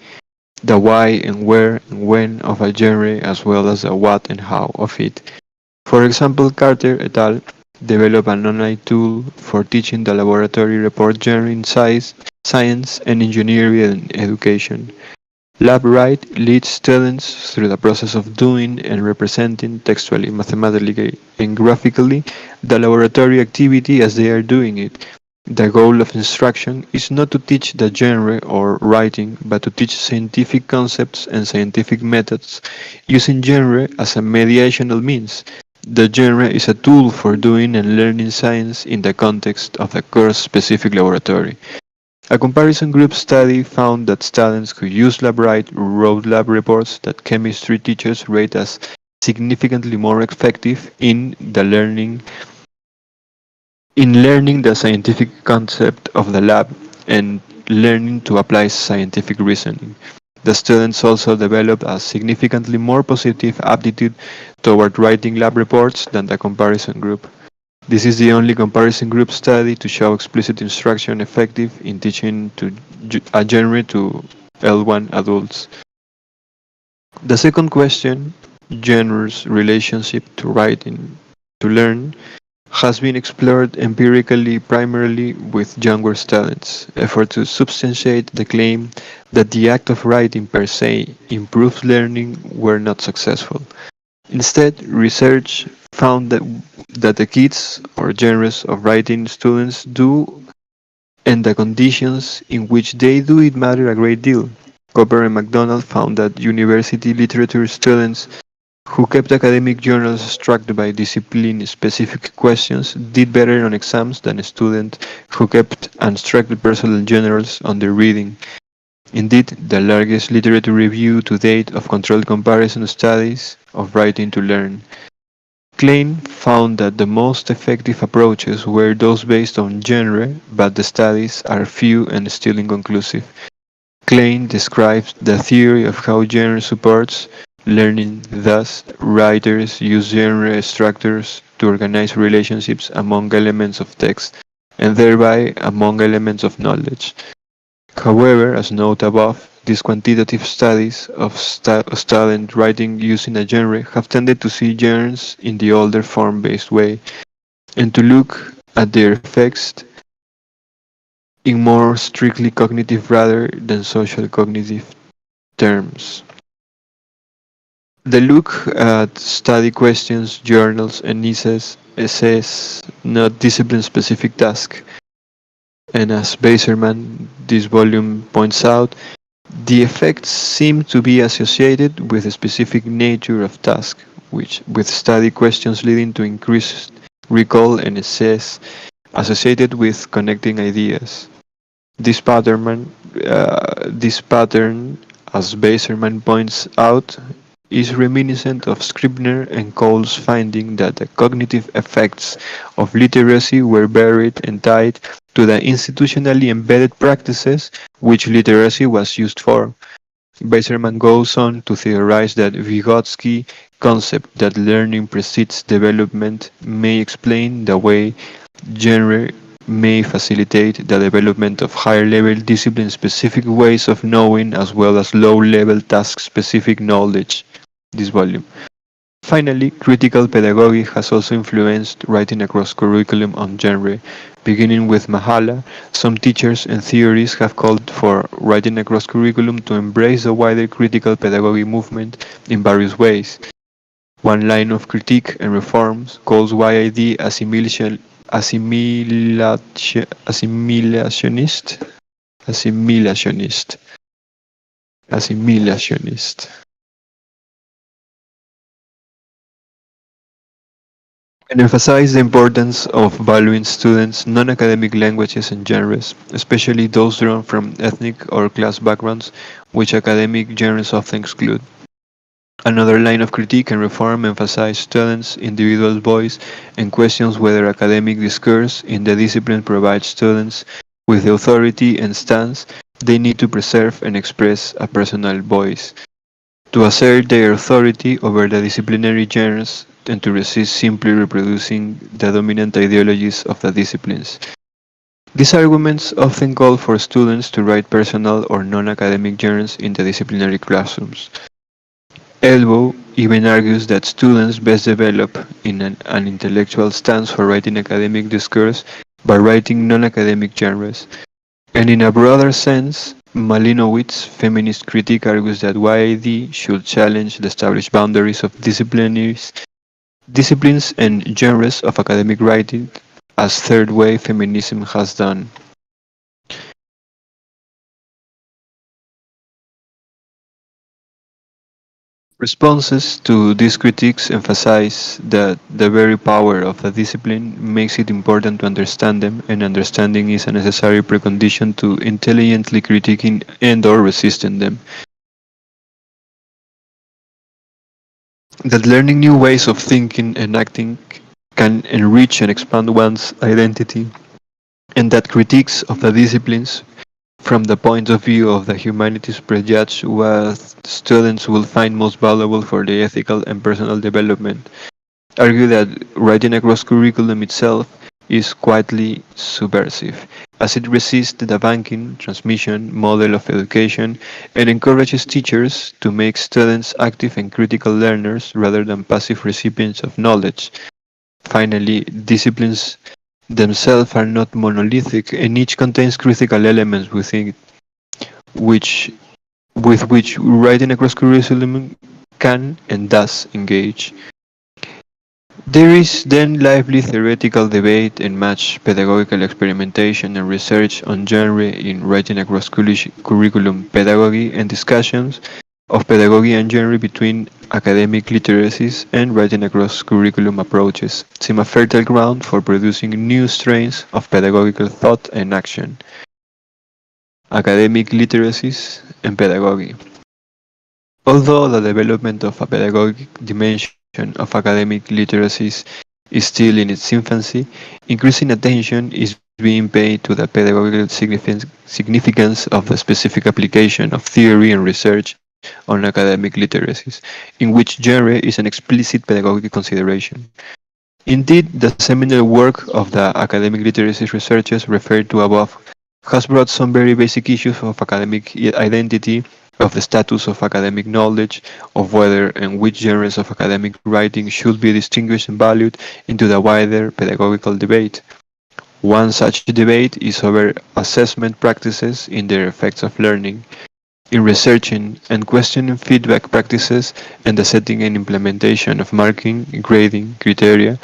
S1: the why and where and when of a genre as well as the what and how of it. For example, Carter et al. Developed an online tool for teaching the laboratory report genre in science and engineering and education. LabWrite leads students through the process of doing and representing textually, mathematically, and graphically the laboratory activity as they are doing it. The goal of instruction is not to teach the genre or writing, but to teach scientific concepts and scientific methods using genre as a mediational means. The genre is a tool for doing and learning science in the context of the course-specific laboratory. A comparison group study found that students who used LabWrite wrote lab reports that chemistry teachers rate as significantly more effective in learning the scientific concept of the lab and learning to apply scientific reasoning. The students also developed a significantly more positive aptitude toward writing lab reports than the comparison group. This is the only comparison group study to show explicit instruction effective in teaching a genre to L1 adults. The second question, genre's relationship to writing to learn, has been explored empirically primarily with younger students. Efforts to substantiate the claim that the act of writing per se improves learning were not successful. Instead, research found that the kits or genres of writing students do and the conditions in which they do it matter a great deal. Cooper and MacDonald found that university literature students who kept academic journals structured by discipline-specific questions did better on exams than students who kept unstructured personal journals on their reading. Indeed, the largest literature review to date of controlled comparison studies of writing to learn. Klein found that the most effective approaches were those based on genre, but the studies are few and still inconclusive. Klein describes the theory of how genre supports learning. Thus, writers use genre structures to organize relationships among elements of text, and thereby among elements of knowledge. However, as noted above, these quantitative studies of student writing using a genre have tended to see genres in the older form-based way, and to look at their effects in more strictly cognitive rather than social cognitive terms. The look at study questions, journals, and essays, not discipline-specific tasks, and as Basserman, this volume points out, the effects seem to be associated with a specific nature of task, which with study questions leading to increased recall and essays associated with connecting ideas. This pattern, as Basserman points out, is reminiscent of Scribner and Cole's finding that the cognitive effects of literacy were buried and tied to the institutionally embedded practices which literacy was used for. Basserman goes on to theorize that Vygotsky's concept that learning precedes development may explain the way genre may facilitate the development of higher-level discipline-specific ways of knowing as well as low-level task-specific knowledge. This volume. Finally, critical pedagogy has also influenced writing across curriculum on genre. Beginning with Mahala, some teachers and theories have called for writing across curriculum to embrace the wider critical pedagogy movement in various ways. One line of critique and reforms calls YID assimilationist, and emphasize the importance of valuing students' non-academic languages and genres, especially those drawn from ethnic or class backgrounds, which academic genres often exclude. Another line of critique and reform emphasizes students' individual voice and questions whether academic discourse in the discipline provides students with the authority and stance they need to preserve and express a personal voice, to assert their authority over the disciplinary genres, and to resist simply reproducing the dominant ideologies of the disciplines. These arguments often call for students to write personal or non-academic genres in the disciplinary classrooms. Elbow even argues that students best develop in an intellectual stance for writing academic discourse by writing non-academic genres. And in a broader sense, Malinowitz's feminist critique argues that YAD should challenge the established boundaries of disciplines and genres of academic writing, as third wave feminism has done. Responses to these critiques emphasize that the very power of the discipline makes it important to understand them, and understanding is a necessary precondition to intelligently critiquing and/or resisting them. That learning new ways of thinking and acting can enrich and expand one's identity, and that critiques of the disciplines from the point of view of the humanities prejudge what students will find most valuable for their ethical and personal development. Argue that writing across curriculum itself is quietly subversive, as it resists the banking transmission model of education and encourages teachers to make students active and critical learners rather than passive recipients of knowledge. Finally, disciplines themselves are not monolithic, and each contains critical elements within which with which writing across curriculum can and does engage. There is then lively theoretical debate and much pedagogical experimentation and research on genre in writing across curriculum pedagogy and discussions of pedagogy and genre between academic literacies and writing across curriculum approaches seem a fertile ground for producing new strains of pedagogical thought and action. Academic literacies and pedagogy. Although the development of a pedagogic dimension of academic literacies is still in its infancy, increasing attention is being paid to the pedagogical significance of the specific application of theory and research on academic literacies, in which genre is an explicit pedagogic consideration. Indeed, the seminal work of the academic literacy researchers referred to above has brought some very basic issues of academic identity, of the status of academic knowledge, of whether and which genres of academic writing should be distinguished and valued, into the wider pedagogical debate. One such debate is over assessment practices in their effects of learning. In researching and questioning feedback practices and the setting and implementation of marking, grading criteria,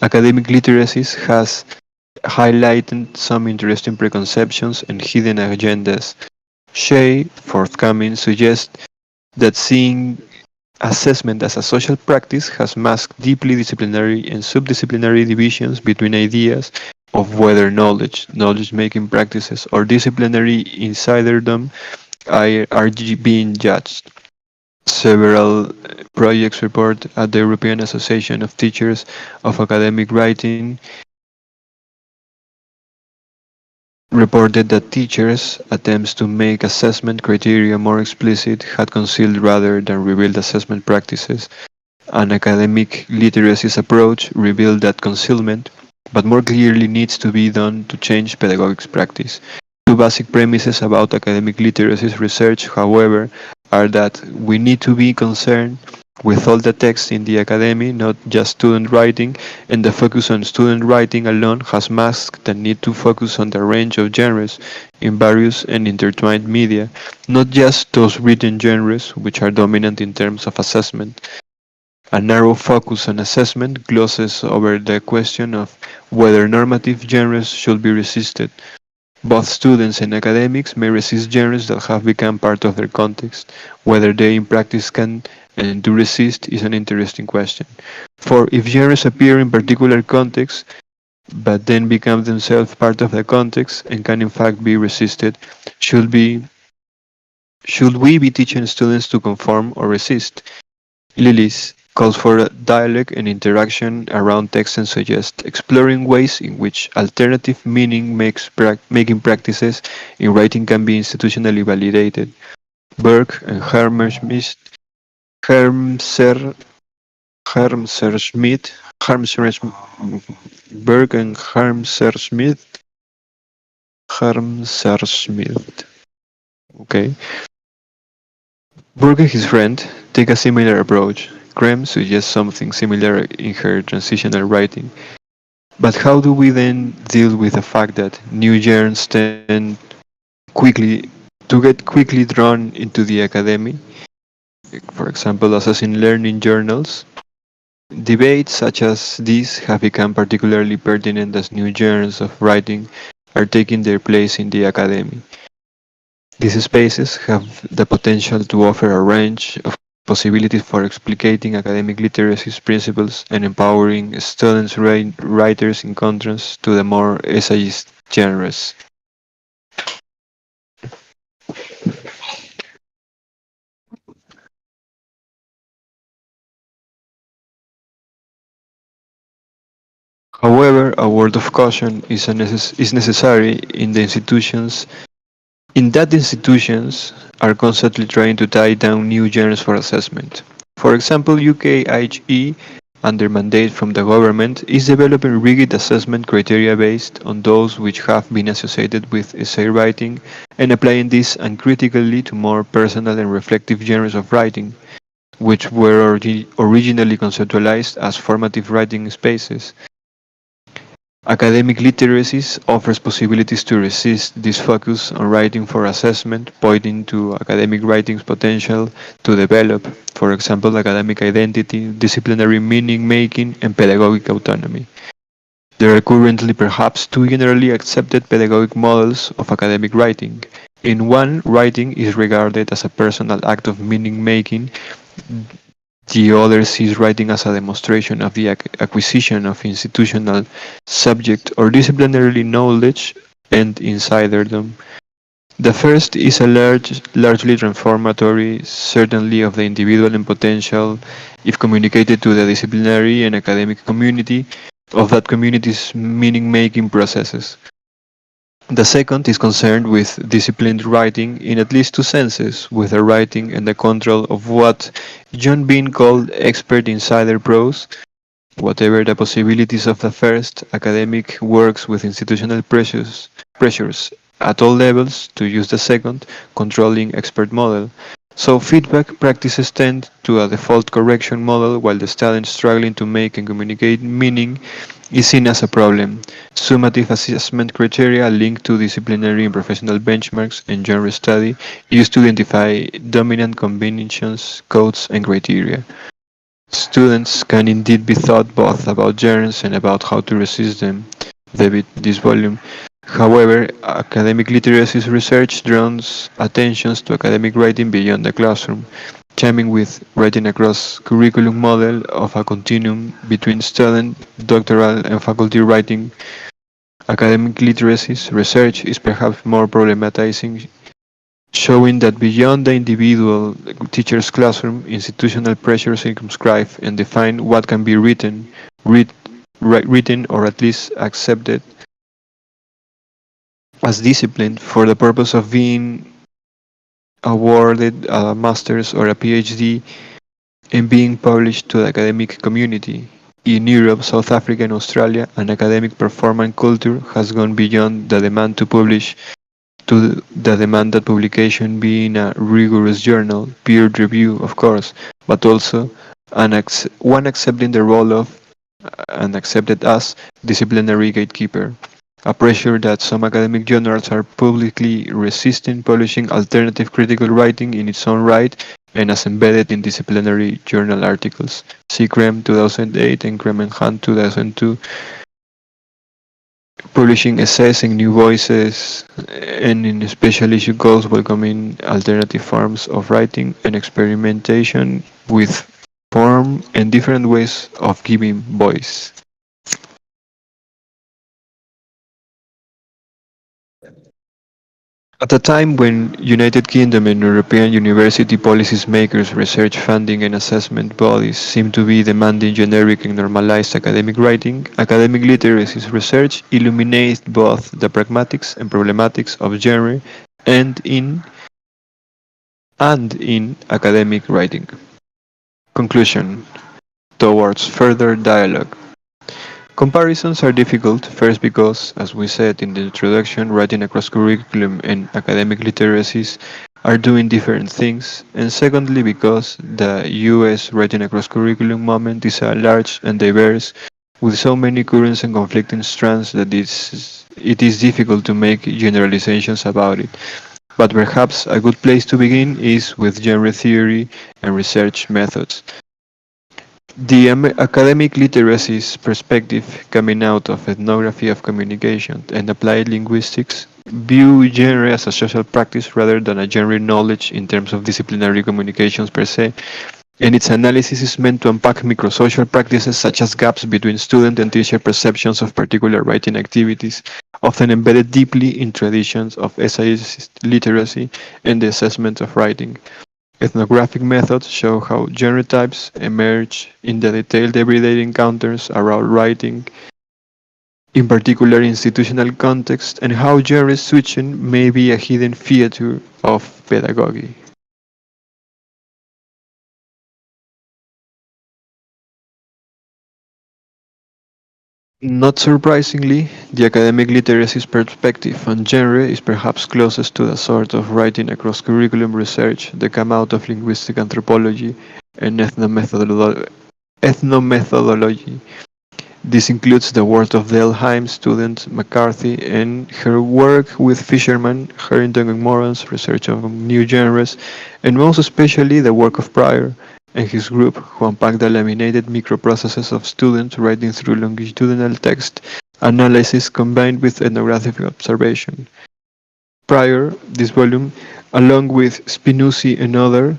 S1: academic literacies has highlighted some interesting preconceptions and hidden agendas. Shea, forthcoming, suggests that seeing assessment as a social practice has masked deeply disciplinary and subdisciplinary divisions between ideas of whether knowledge-making practices, or disciplinary insiderdom are being judged. Several projects report at the European Association of Teachers of Academic Writing reported that teachers' attempts to make assessment criteria more explicit had concealed rather than revealed assessment practices. An academic literacies approach revealed that concealment, but more clearly needs to be done to change pedagogic practice. Two basic premises about academic literacies research, however, are that we need to be concerned with all the text in the academy, not just student writing, and the focus on student writing alone has masked the need to focus on the range of genres in various and intertwined media, not just those written genres which are dominant in terms of assessment. A narrow focus on assessment glosses over the question of whether normative genres should be resisted. Both students and academics may resist genres that have become part of their context. Whether they in practice can and do resist is an interesting question. For if genres appear in particular contexts, but then become themselves part of the context and can in fact be resisted, should be should we be teaching students to conform or resist? Lillis calls for dialogue and interaction around text and suggests exploring ways in which alternative making practices in writing can be institutionally validated. Burke and Hermser, Hermser-Schmidt, Hermser, Burke and Hermser-Schmidt. Okay. Burke and his friend take a similar approach. Krem suggests something similar in her transitional writing. But how do we then deal with the fact that new genres tend quickly get quickly drawn into the academy? For example, as in learning journals, debates such as these have become particularly pertinent as new genres of writing are taking their place in the academy. These spaces have the potential to offer a range of possibilities for explicating academic literacy principles and empowering students writers in contrast to the more essayist genres. However, a word of caution is necessary in that institutions are constantly trying to tie down new genres for assessment. For example, UKHE, under mandate from the government, is developing rigid assessment criteria based on those which have been associated with essay writing and applying this uncritically to more personal and reflective genres of writing, which were originally conceptualized as formative writing spaces. Academic literacies offers possibilities to resist this focus on writing for assessment, pointing to academic writing's potential to develop, for example, academic identity, disciplinary meaning-making, and pedagogic autonomy. There are currently perhaps two generally accepted pedagogic models of academic writing. In one, writing is regarded as a personal act of meaning-making. The other sees writing as a demonstration of the acquisition of institutional, subject, or disciplinary knowledge and insiderdom. The first is a largely transformatory, certainly of the individual and potential, if communicated to the disciplinary and academic community, of that community's meaning-making processes. The second is concerned with disciplined writing in at least two senses, with the writing and the control of what John Bean called expert insider prose. Whatever the possibilities of the first, academic works with institutional pressures at all levels to use the second, controlling expert model. So feedback practices tend to a default correction model while the student struggling to make and communicate meaning is seen as a problem. Summative assessment criteria linked to disciplinary and professional benchmarks and genre study used to identify dominant combinations, codes, and criteria. Students can indeed be taught both about genres and about how to resist them. This volume. However, academic literacy research draws attention to academic writing beyond the classroom, chiming with writing across curriculum model of a continuum between student, doctoral, and faculty writing. Academic literacy research is perhaps more problematizing, showing that beyond the individual teacher's classroom, institutional pressures circumscribe and define what can be read, written or at least accepted as discipline for the purpose of being awarded a master's or a PhD and being published to the academic community. In Europe, South Africa, and Australia, an academic performance culture has gone beyond the demand to publish to the demand that publication be in a rigorous journal, peer review, of course, but also one accepting the role of and accepted as disciplinary gatekeeper. A pressure that some academic journals are publicly resisting publishing alternative critical writing in its own right and as embedded in disciplinary journal articles. See Krem 2008 and Krem and Hunt 2002, publishing essays in New Voices and in special issue goals welcoming alternative forms of writing and experimentation with form and different ways of giving voice. At a time when United Kingdom and European university policies makers, research funding and assessment bodies seem to be demanding generic and normalized academic writing, academic literacy research illuminates both the pragmatics and problematics of genre and in academic writing. Conclusion. Towards further dialogue. Comparisons are difficult, first because, as we said in the introduction, writing across curriculum and academic literacies are doing different things, and secondly because the US writing across curriculum movement is a large and diverse, with so many currents and conflicting strands that it is difficult to make generalizations about it. But perhaps a good place to begin is with genre theory and research methods. The academic literacy's perspective, coming out of ethnography of communication and applied linguistics, view genre as a social practice rather than a general knowledge in terms of disciplinary communications per se, and its analysis is meant to unpack microsocial practices such as gaps between student and teacher perceptions of particular writing activities, often embedded deeply in traditions of essayist literacy and the assessment of writing. Ethnographic methods show how genre types emerge in the detailed everyday encounters around writing, in particular institutional context, and how genre switching may be a hidden feature of pedagogy. Not surprisingly, the academic literacy's perspective on genre is perhaps closest to the sort of writing across curriculum research that come out of linguistic anthropology and ethnomethodology. This includes the work of Delheim, student McCarthy, and her work with Fisherman, Harrington and Moran's research of new genres, and most especially the work of Pryor and his group who unpack the laminated microprocesses of students writing through longitudinal text analysis combined with ethnographic observation. Pryor, this volume, along with Spinuzzi and others,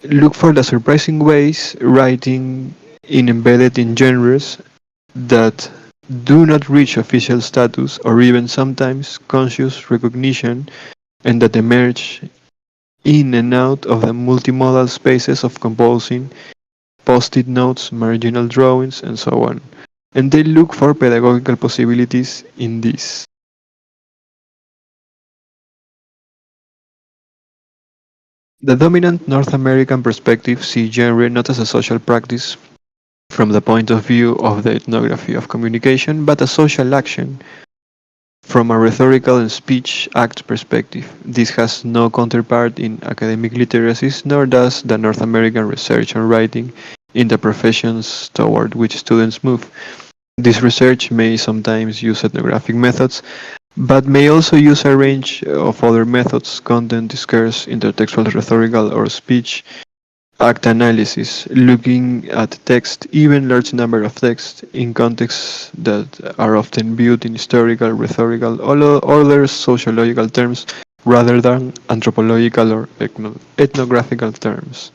S1: look for the surprising ways writing in embedded in genres that do not reach official status or even sometimes conscious recognition and that emerge in and out of the multimodal spaces of composing, post-it notes, marginal drawings, and so on. And they look for pedagogical possibilities in this. The dominant North American perspective sees genre not as a social practice from the point of view of the ethnography of communication, but a social action. From a rhetorical and speech act perspective, this has no counterpart in academic literacies, nor does the North American research on writing in the professions toward which students move. This research may sometimes use ethnographic methods, but may also use a range of other methods, content, discourse, intertextual rhetorical or speech act analysis, looking at text, even large number of texts, in contexts that are often viewed in historical, rhetorical, or other sociological terms rather than anthropological or ethnographical terms.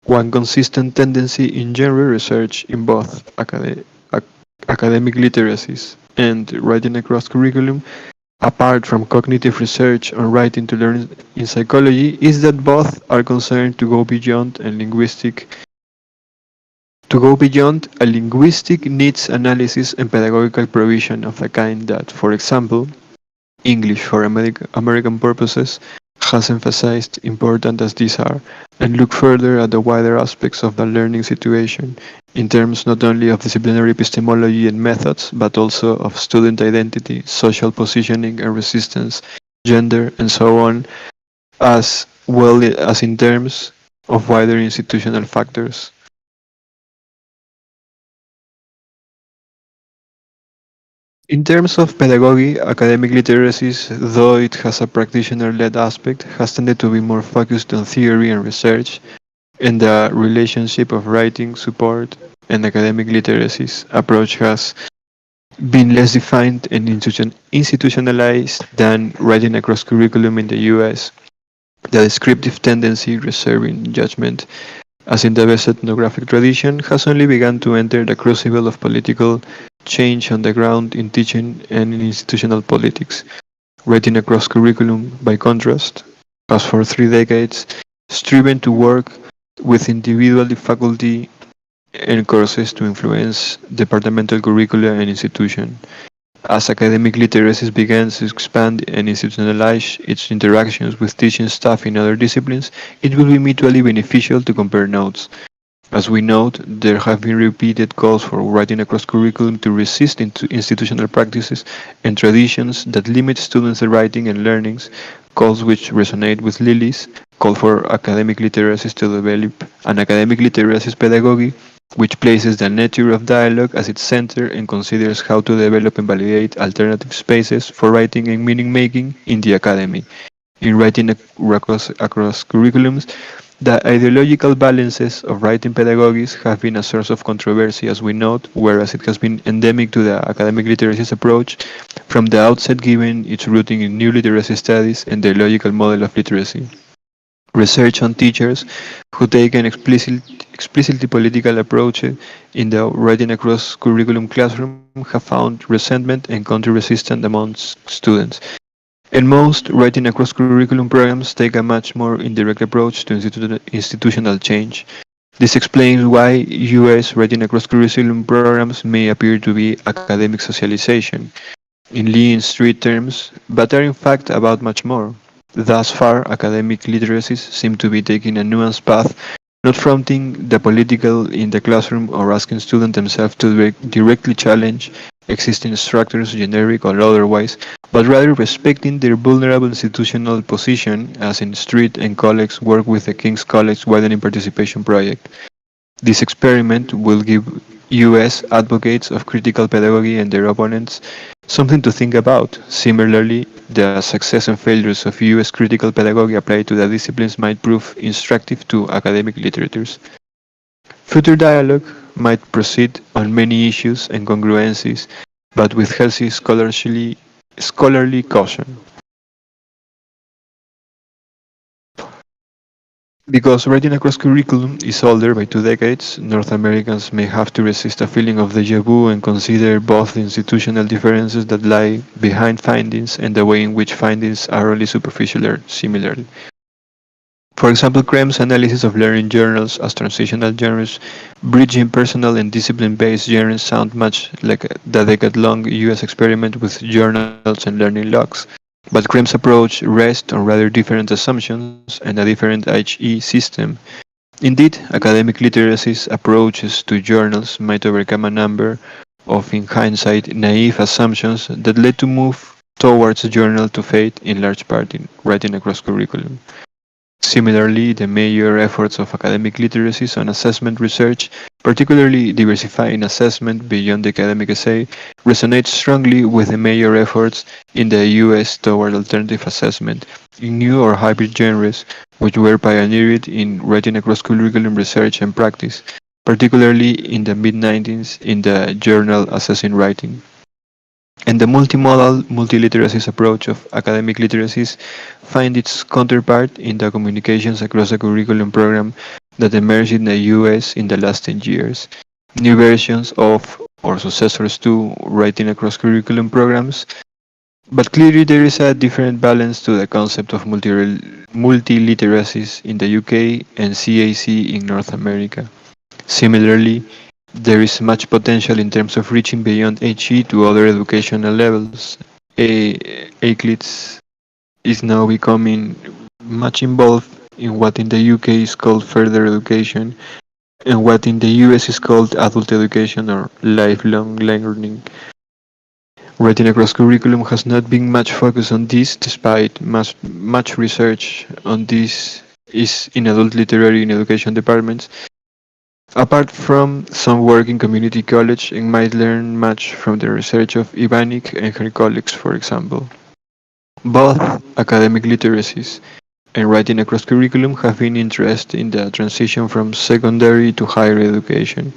S1: One consistent tendency in genre research in both academic literacies and writing across curriculum, apart from cognitive research on writing to learn in psychology, is that both are concerned to go beyond a linguistic needs analysis and pedagogical provision of the kind that, for example, English for American purposes has emphasized, important as these are, and look further at the wider aspects of the learning situation in terms not only of disciplinary epistemology and methods, but also of student identity, social positioning and resistance, gender, and so on, as well as in terms of wider institutional factors. In terms of pedagogy, academic literacies, though it has a practitioner-led aspect, has tended to be more focused on theory and research, and the relationship of writing, support, and academic literacies approach has been less defined and institutionalized than writing across curriculum in the US. The descriptive tendency, reserving judgment, as in the best ethnographic tradition, has only begun to enter the crucible of political change on the ground in teaching and in institutional politics. Writing across curriculum, by contrast, has for 3 decades striven to work with individual faculty and courses to influence departmental curricula and institution. As academic literacy begins to expand and institutionalize its interactions with teaching staff in other disciplines, it will be mutually beneficial to compare notes. As we note, there have been repeated calls for writing across curriculum to resist institutional practices and traditions that limit students' writing and learnings, calls which resonate with Lily's call for academic literacies to develop an academic literacies pedagogy which places the nature of dialogue as its center and considers how to develop and validate alternative spaces for writing and meaning making in the academy. In writing across curriculums, the ideological balances of writing pedagogies have been a source of controversy, as we note, whereas it has been endemic to the academic literacies approach from the outset given its rooting in new literacy studies and the logical model of literacy. Research on teachers who take an explicitly political approach in the writing across curriculum classroom have found resentment and counter-resistance amongst students. And most writing across curriculum programs take a much more indirect approach to institutional change. This explains why US writing across curriculum programs may appear to be academic socialization in lean street terms, but are in fact about much more. Thus far, academic literacies seem to be taking a nuanced path, not fronting the political in the classroom or asking students themselves to directly challenge existing structures, generic or otherwise, but rather respecting their vulnerable institutional position, as in Street and colleagues work with the King's College Widening Participation Project. This experiment will give US advocates of critical pedagogy and their opponents something to think about. Similarly, the success and failures of US critical pedagogy applied to the disciplines might prove instructive to academic literatures. Future dialogue might proceed on many issues and congruencies, but with healthy scholarly caution. Because writing across curriculum is older by 2 decades, North Americans may have to resist a feeling of deja vu and consider both the institutional differences that lie behind findings and the way in which findings are only superficial or similar. For example, Krem's analysis of learning journals as transitional genres, bridging personal and discipline-based genres sound much like the decade-long US experiment with journals and learning logs. But Krem's approach rests on rather different assumptions and a different HE system. Indeed, academic literacy's approaches to journals might overcome a number of, in hindsight, naive assumptions that led to move towards journal to fate in large part in writing across curriculum. Similarly, the major efforts of academic literacies on assessment research, particularly diversifying assessment beyond the academic essay, resonate strongly with the major efforts in the US toward alternative assessment in new or hybrid genres, which were pioneered in writing across curriculum research and practice, particularly in the mid-90s in the journal Assessing Writing. And the multimodal, multiliteracies approach of academic literacies find its counterpart in the communications across the curriculum program that emerged in the US in the last 10 years. New versions of, or successors to, writing across curriculum programs, but clearly there is a different balance to the concept of multiliteracies in the UK and CAC in North America. Similarly, there is much potential in terms of reaching beyond HE to other educational levels. ACLITS is now becoming much involved in what in the UK is called further education and what in the US is called adult education or lifelong learning. Writing across curriculum has not been much focused on this, despite much research on this is in adult literary and education departments. Apart from some work in community college, and might learn much from the research of Ivanik and her colleagues, for example. Both academic literacies and writing across curriculum have been interested in the transition from secondary to higher education,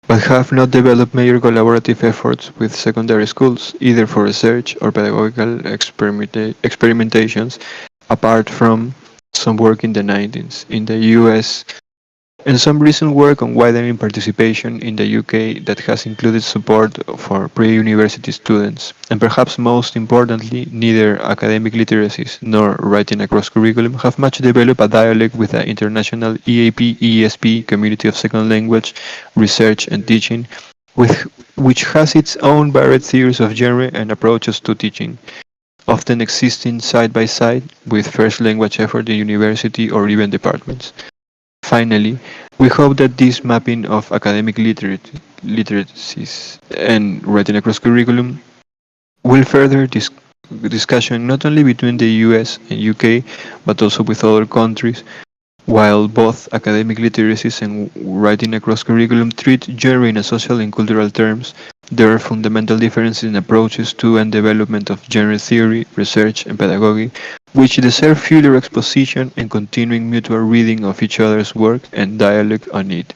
S1: but have not developed major collaborative efforts with secondary schools, either for research or pedagogical experimentations, apart from some work in the 90s. In the US, and some recent work on widening participation in the UK that has included support for pre-university students. And perhaps most importantly, neither academic literacies nor writing across curriculum have much developed a dialogue with the international EAP-ESP community of second language research and teaching, with, which has its own varied theories of genre and approaches to teaching, often existing side by side with first language effort in university or even departments. Finally, we hope that this mapping of academic literacies and writing across curriculum will further discussion not only between the US and UK but also with other countries. While both academic literacies and writing across curriculum treat genre in a social and cultural terms, there are fundamental differences in approaches to and development of genre theory, research, and pedagogy, which deserve fuller exposition and continuing mutual reading of each other's work and dialogue on it.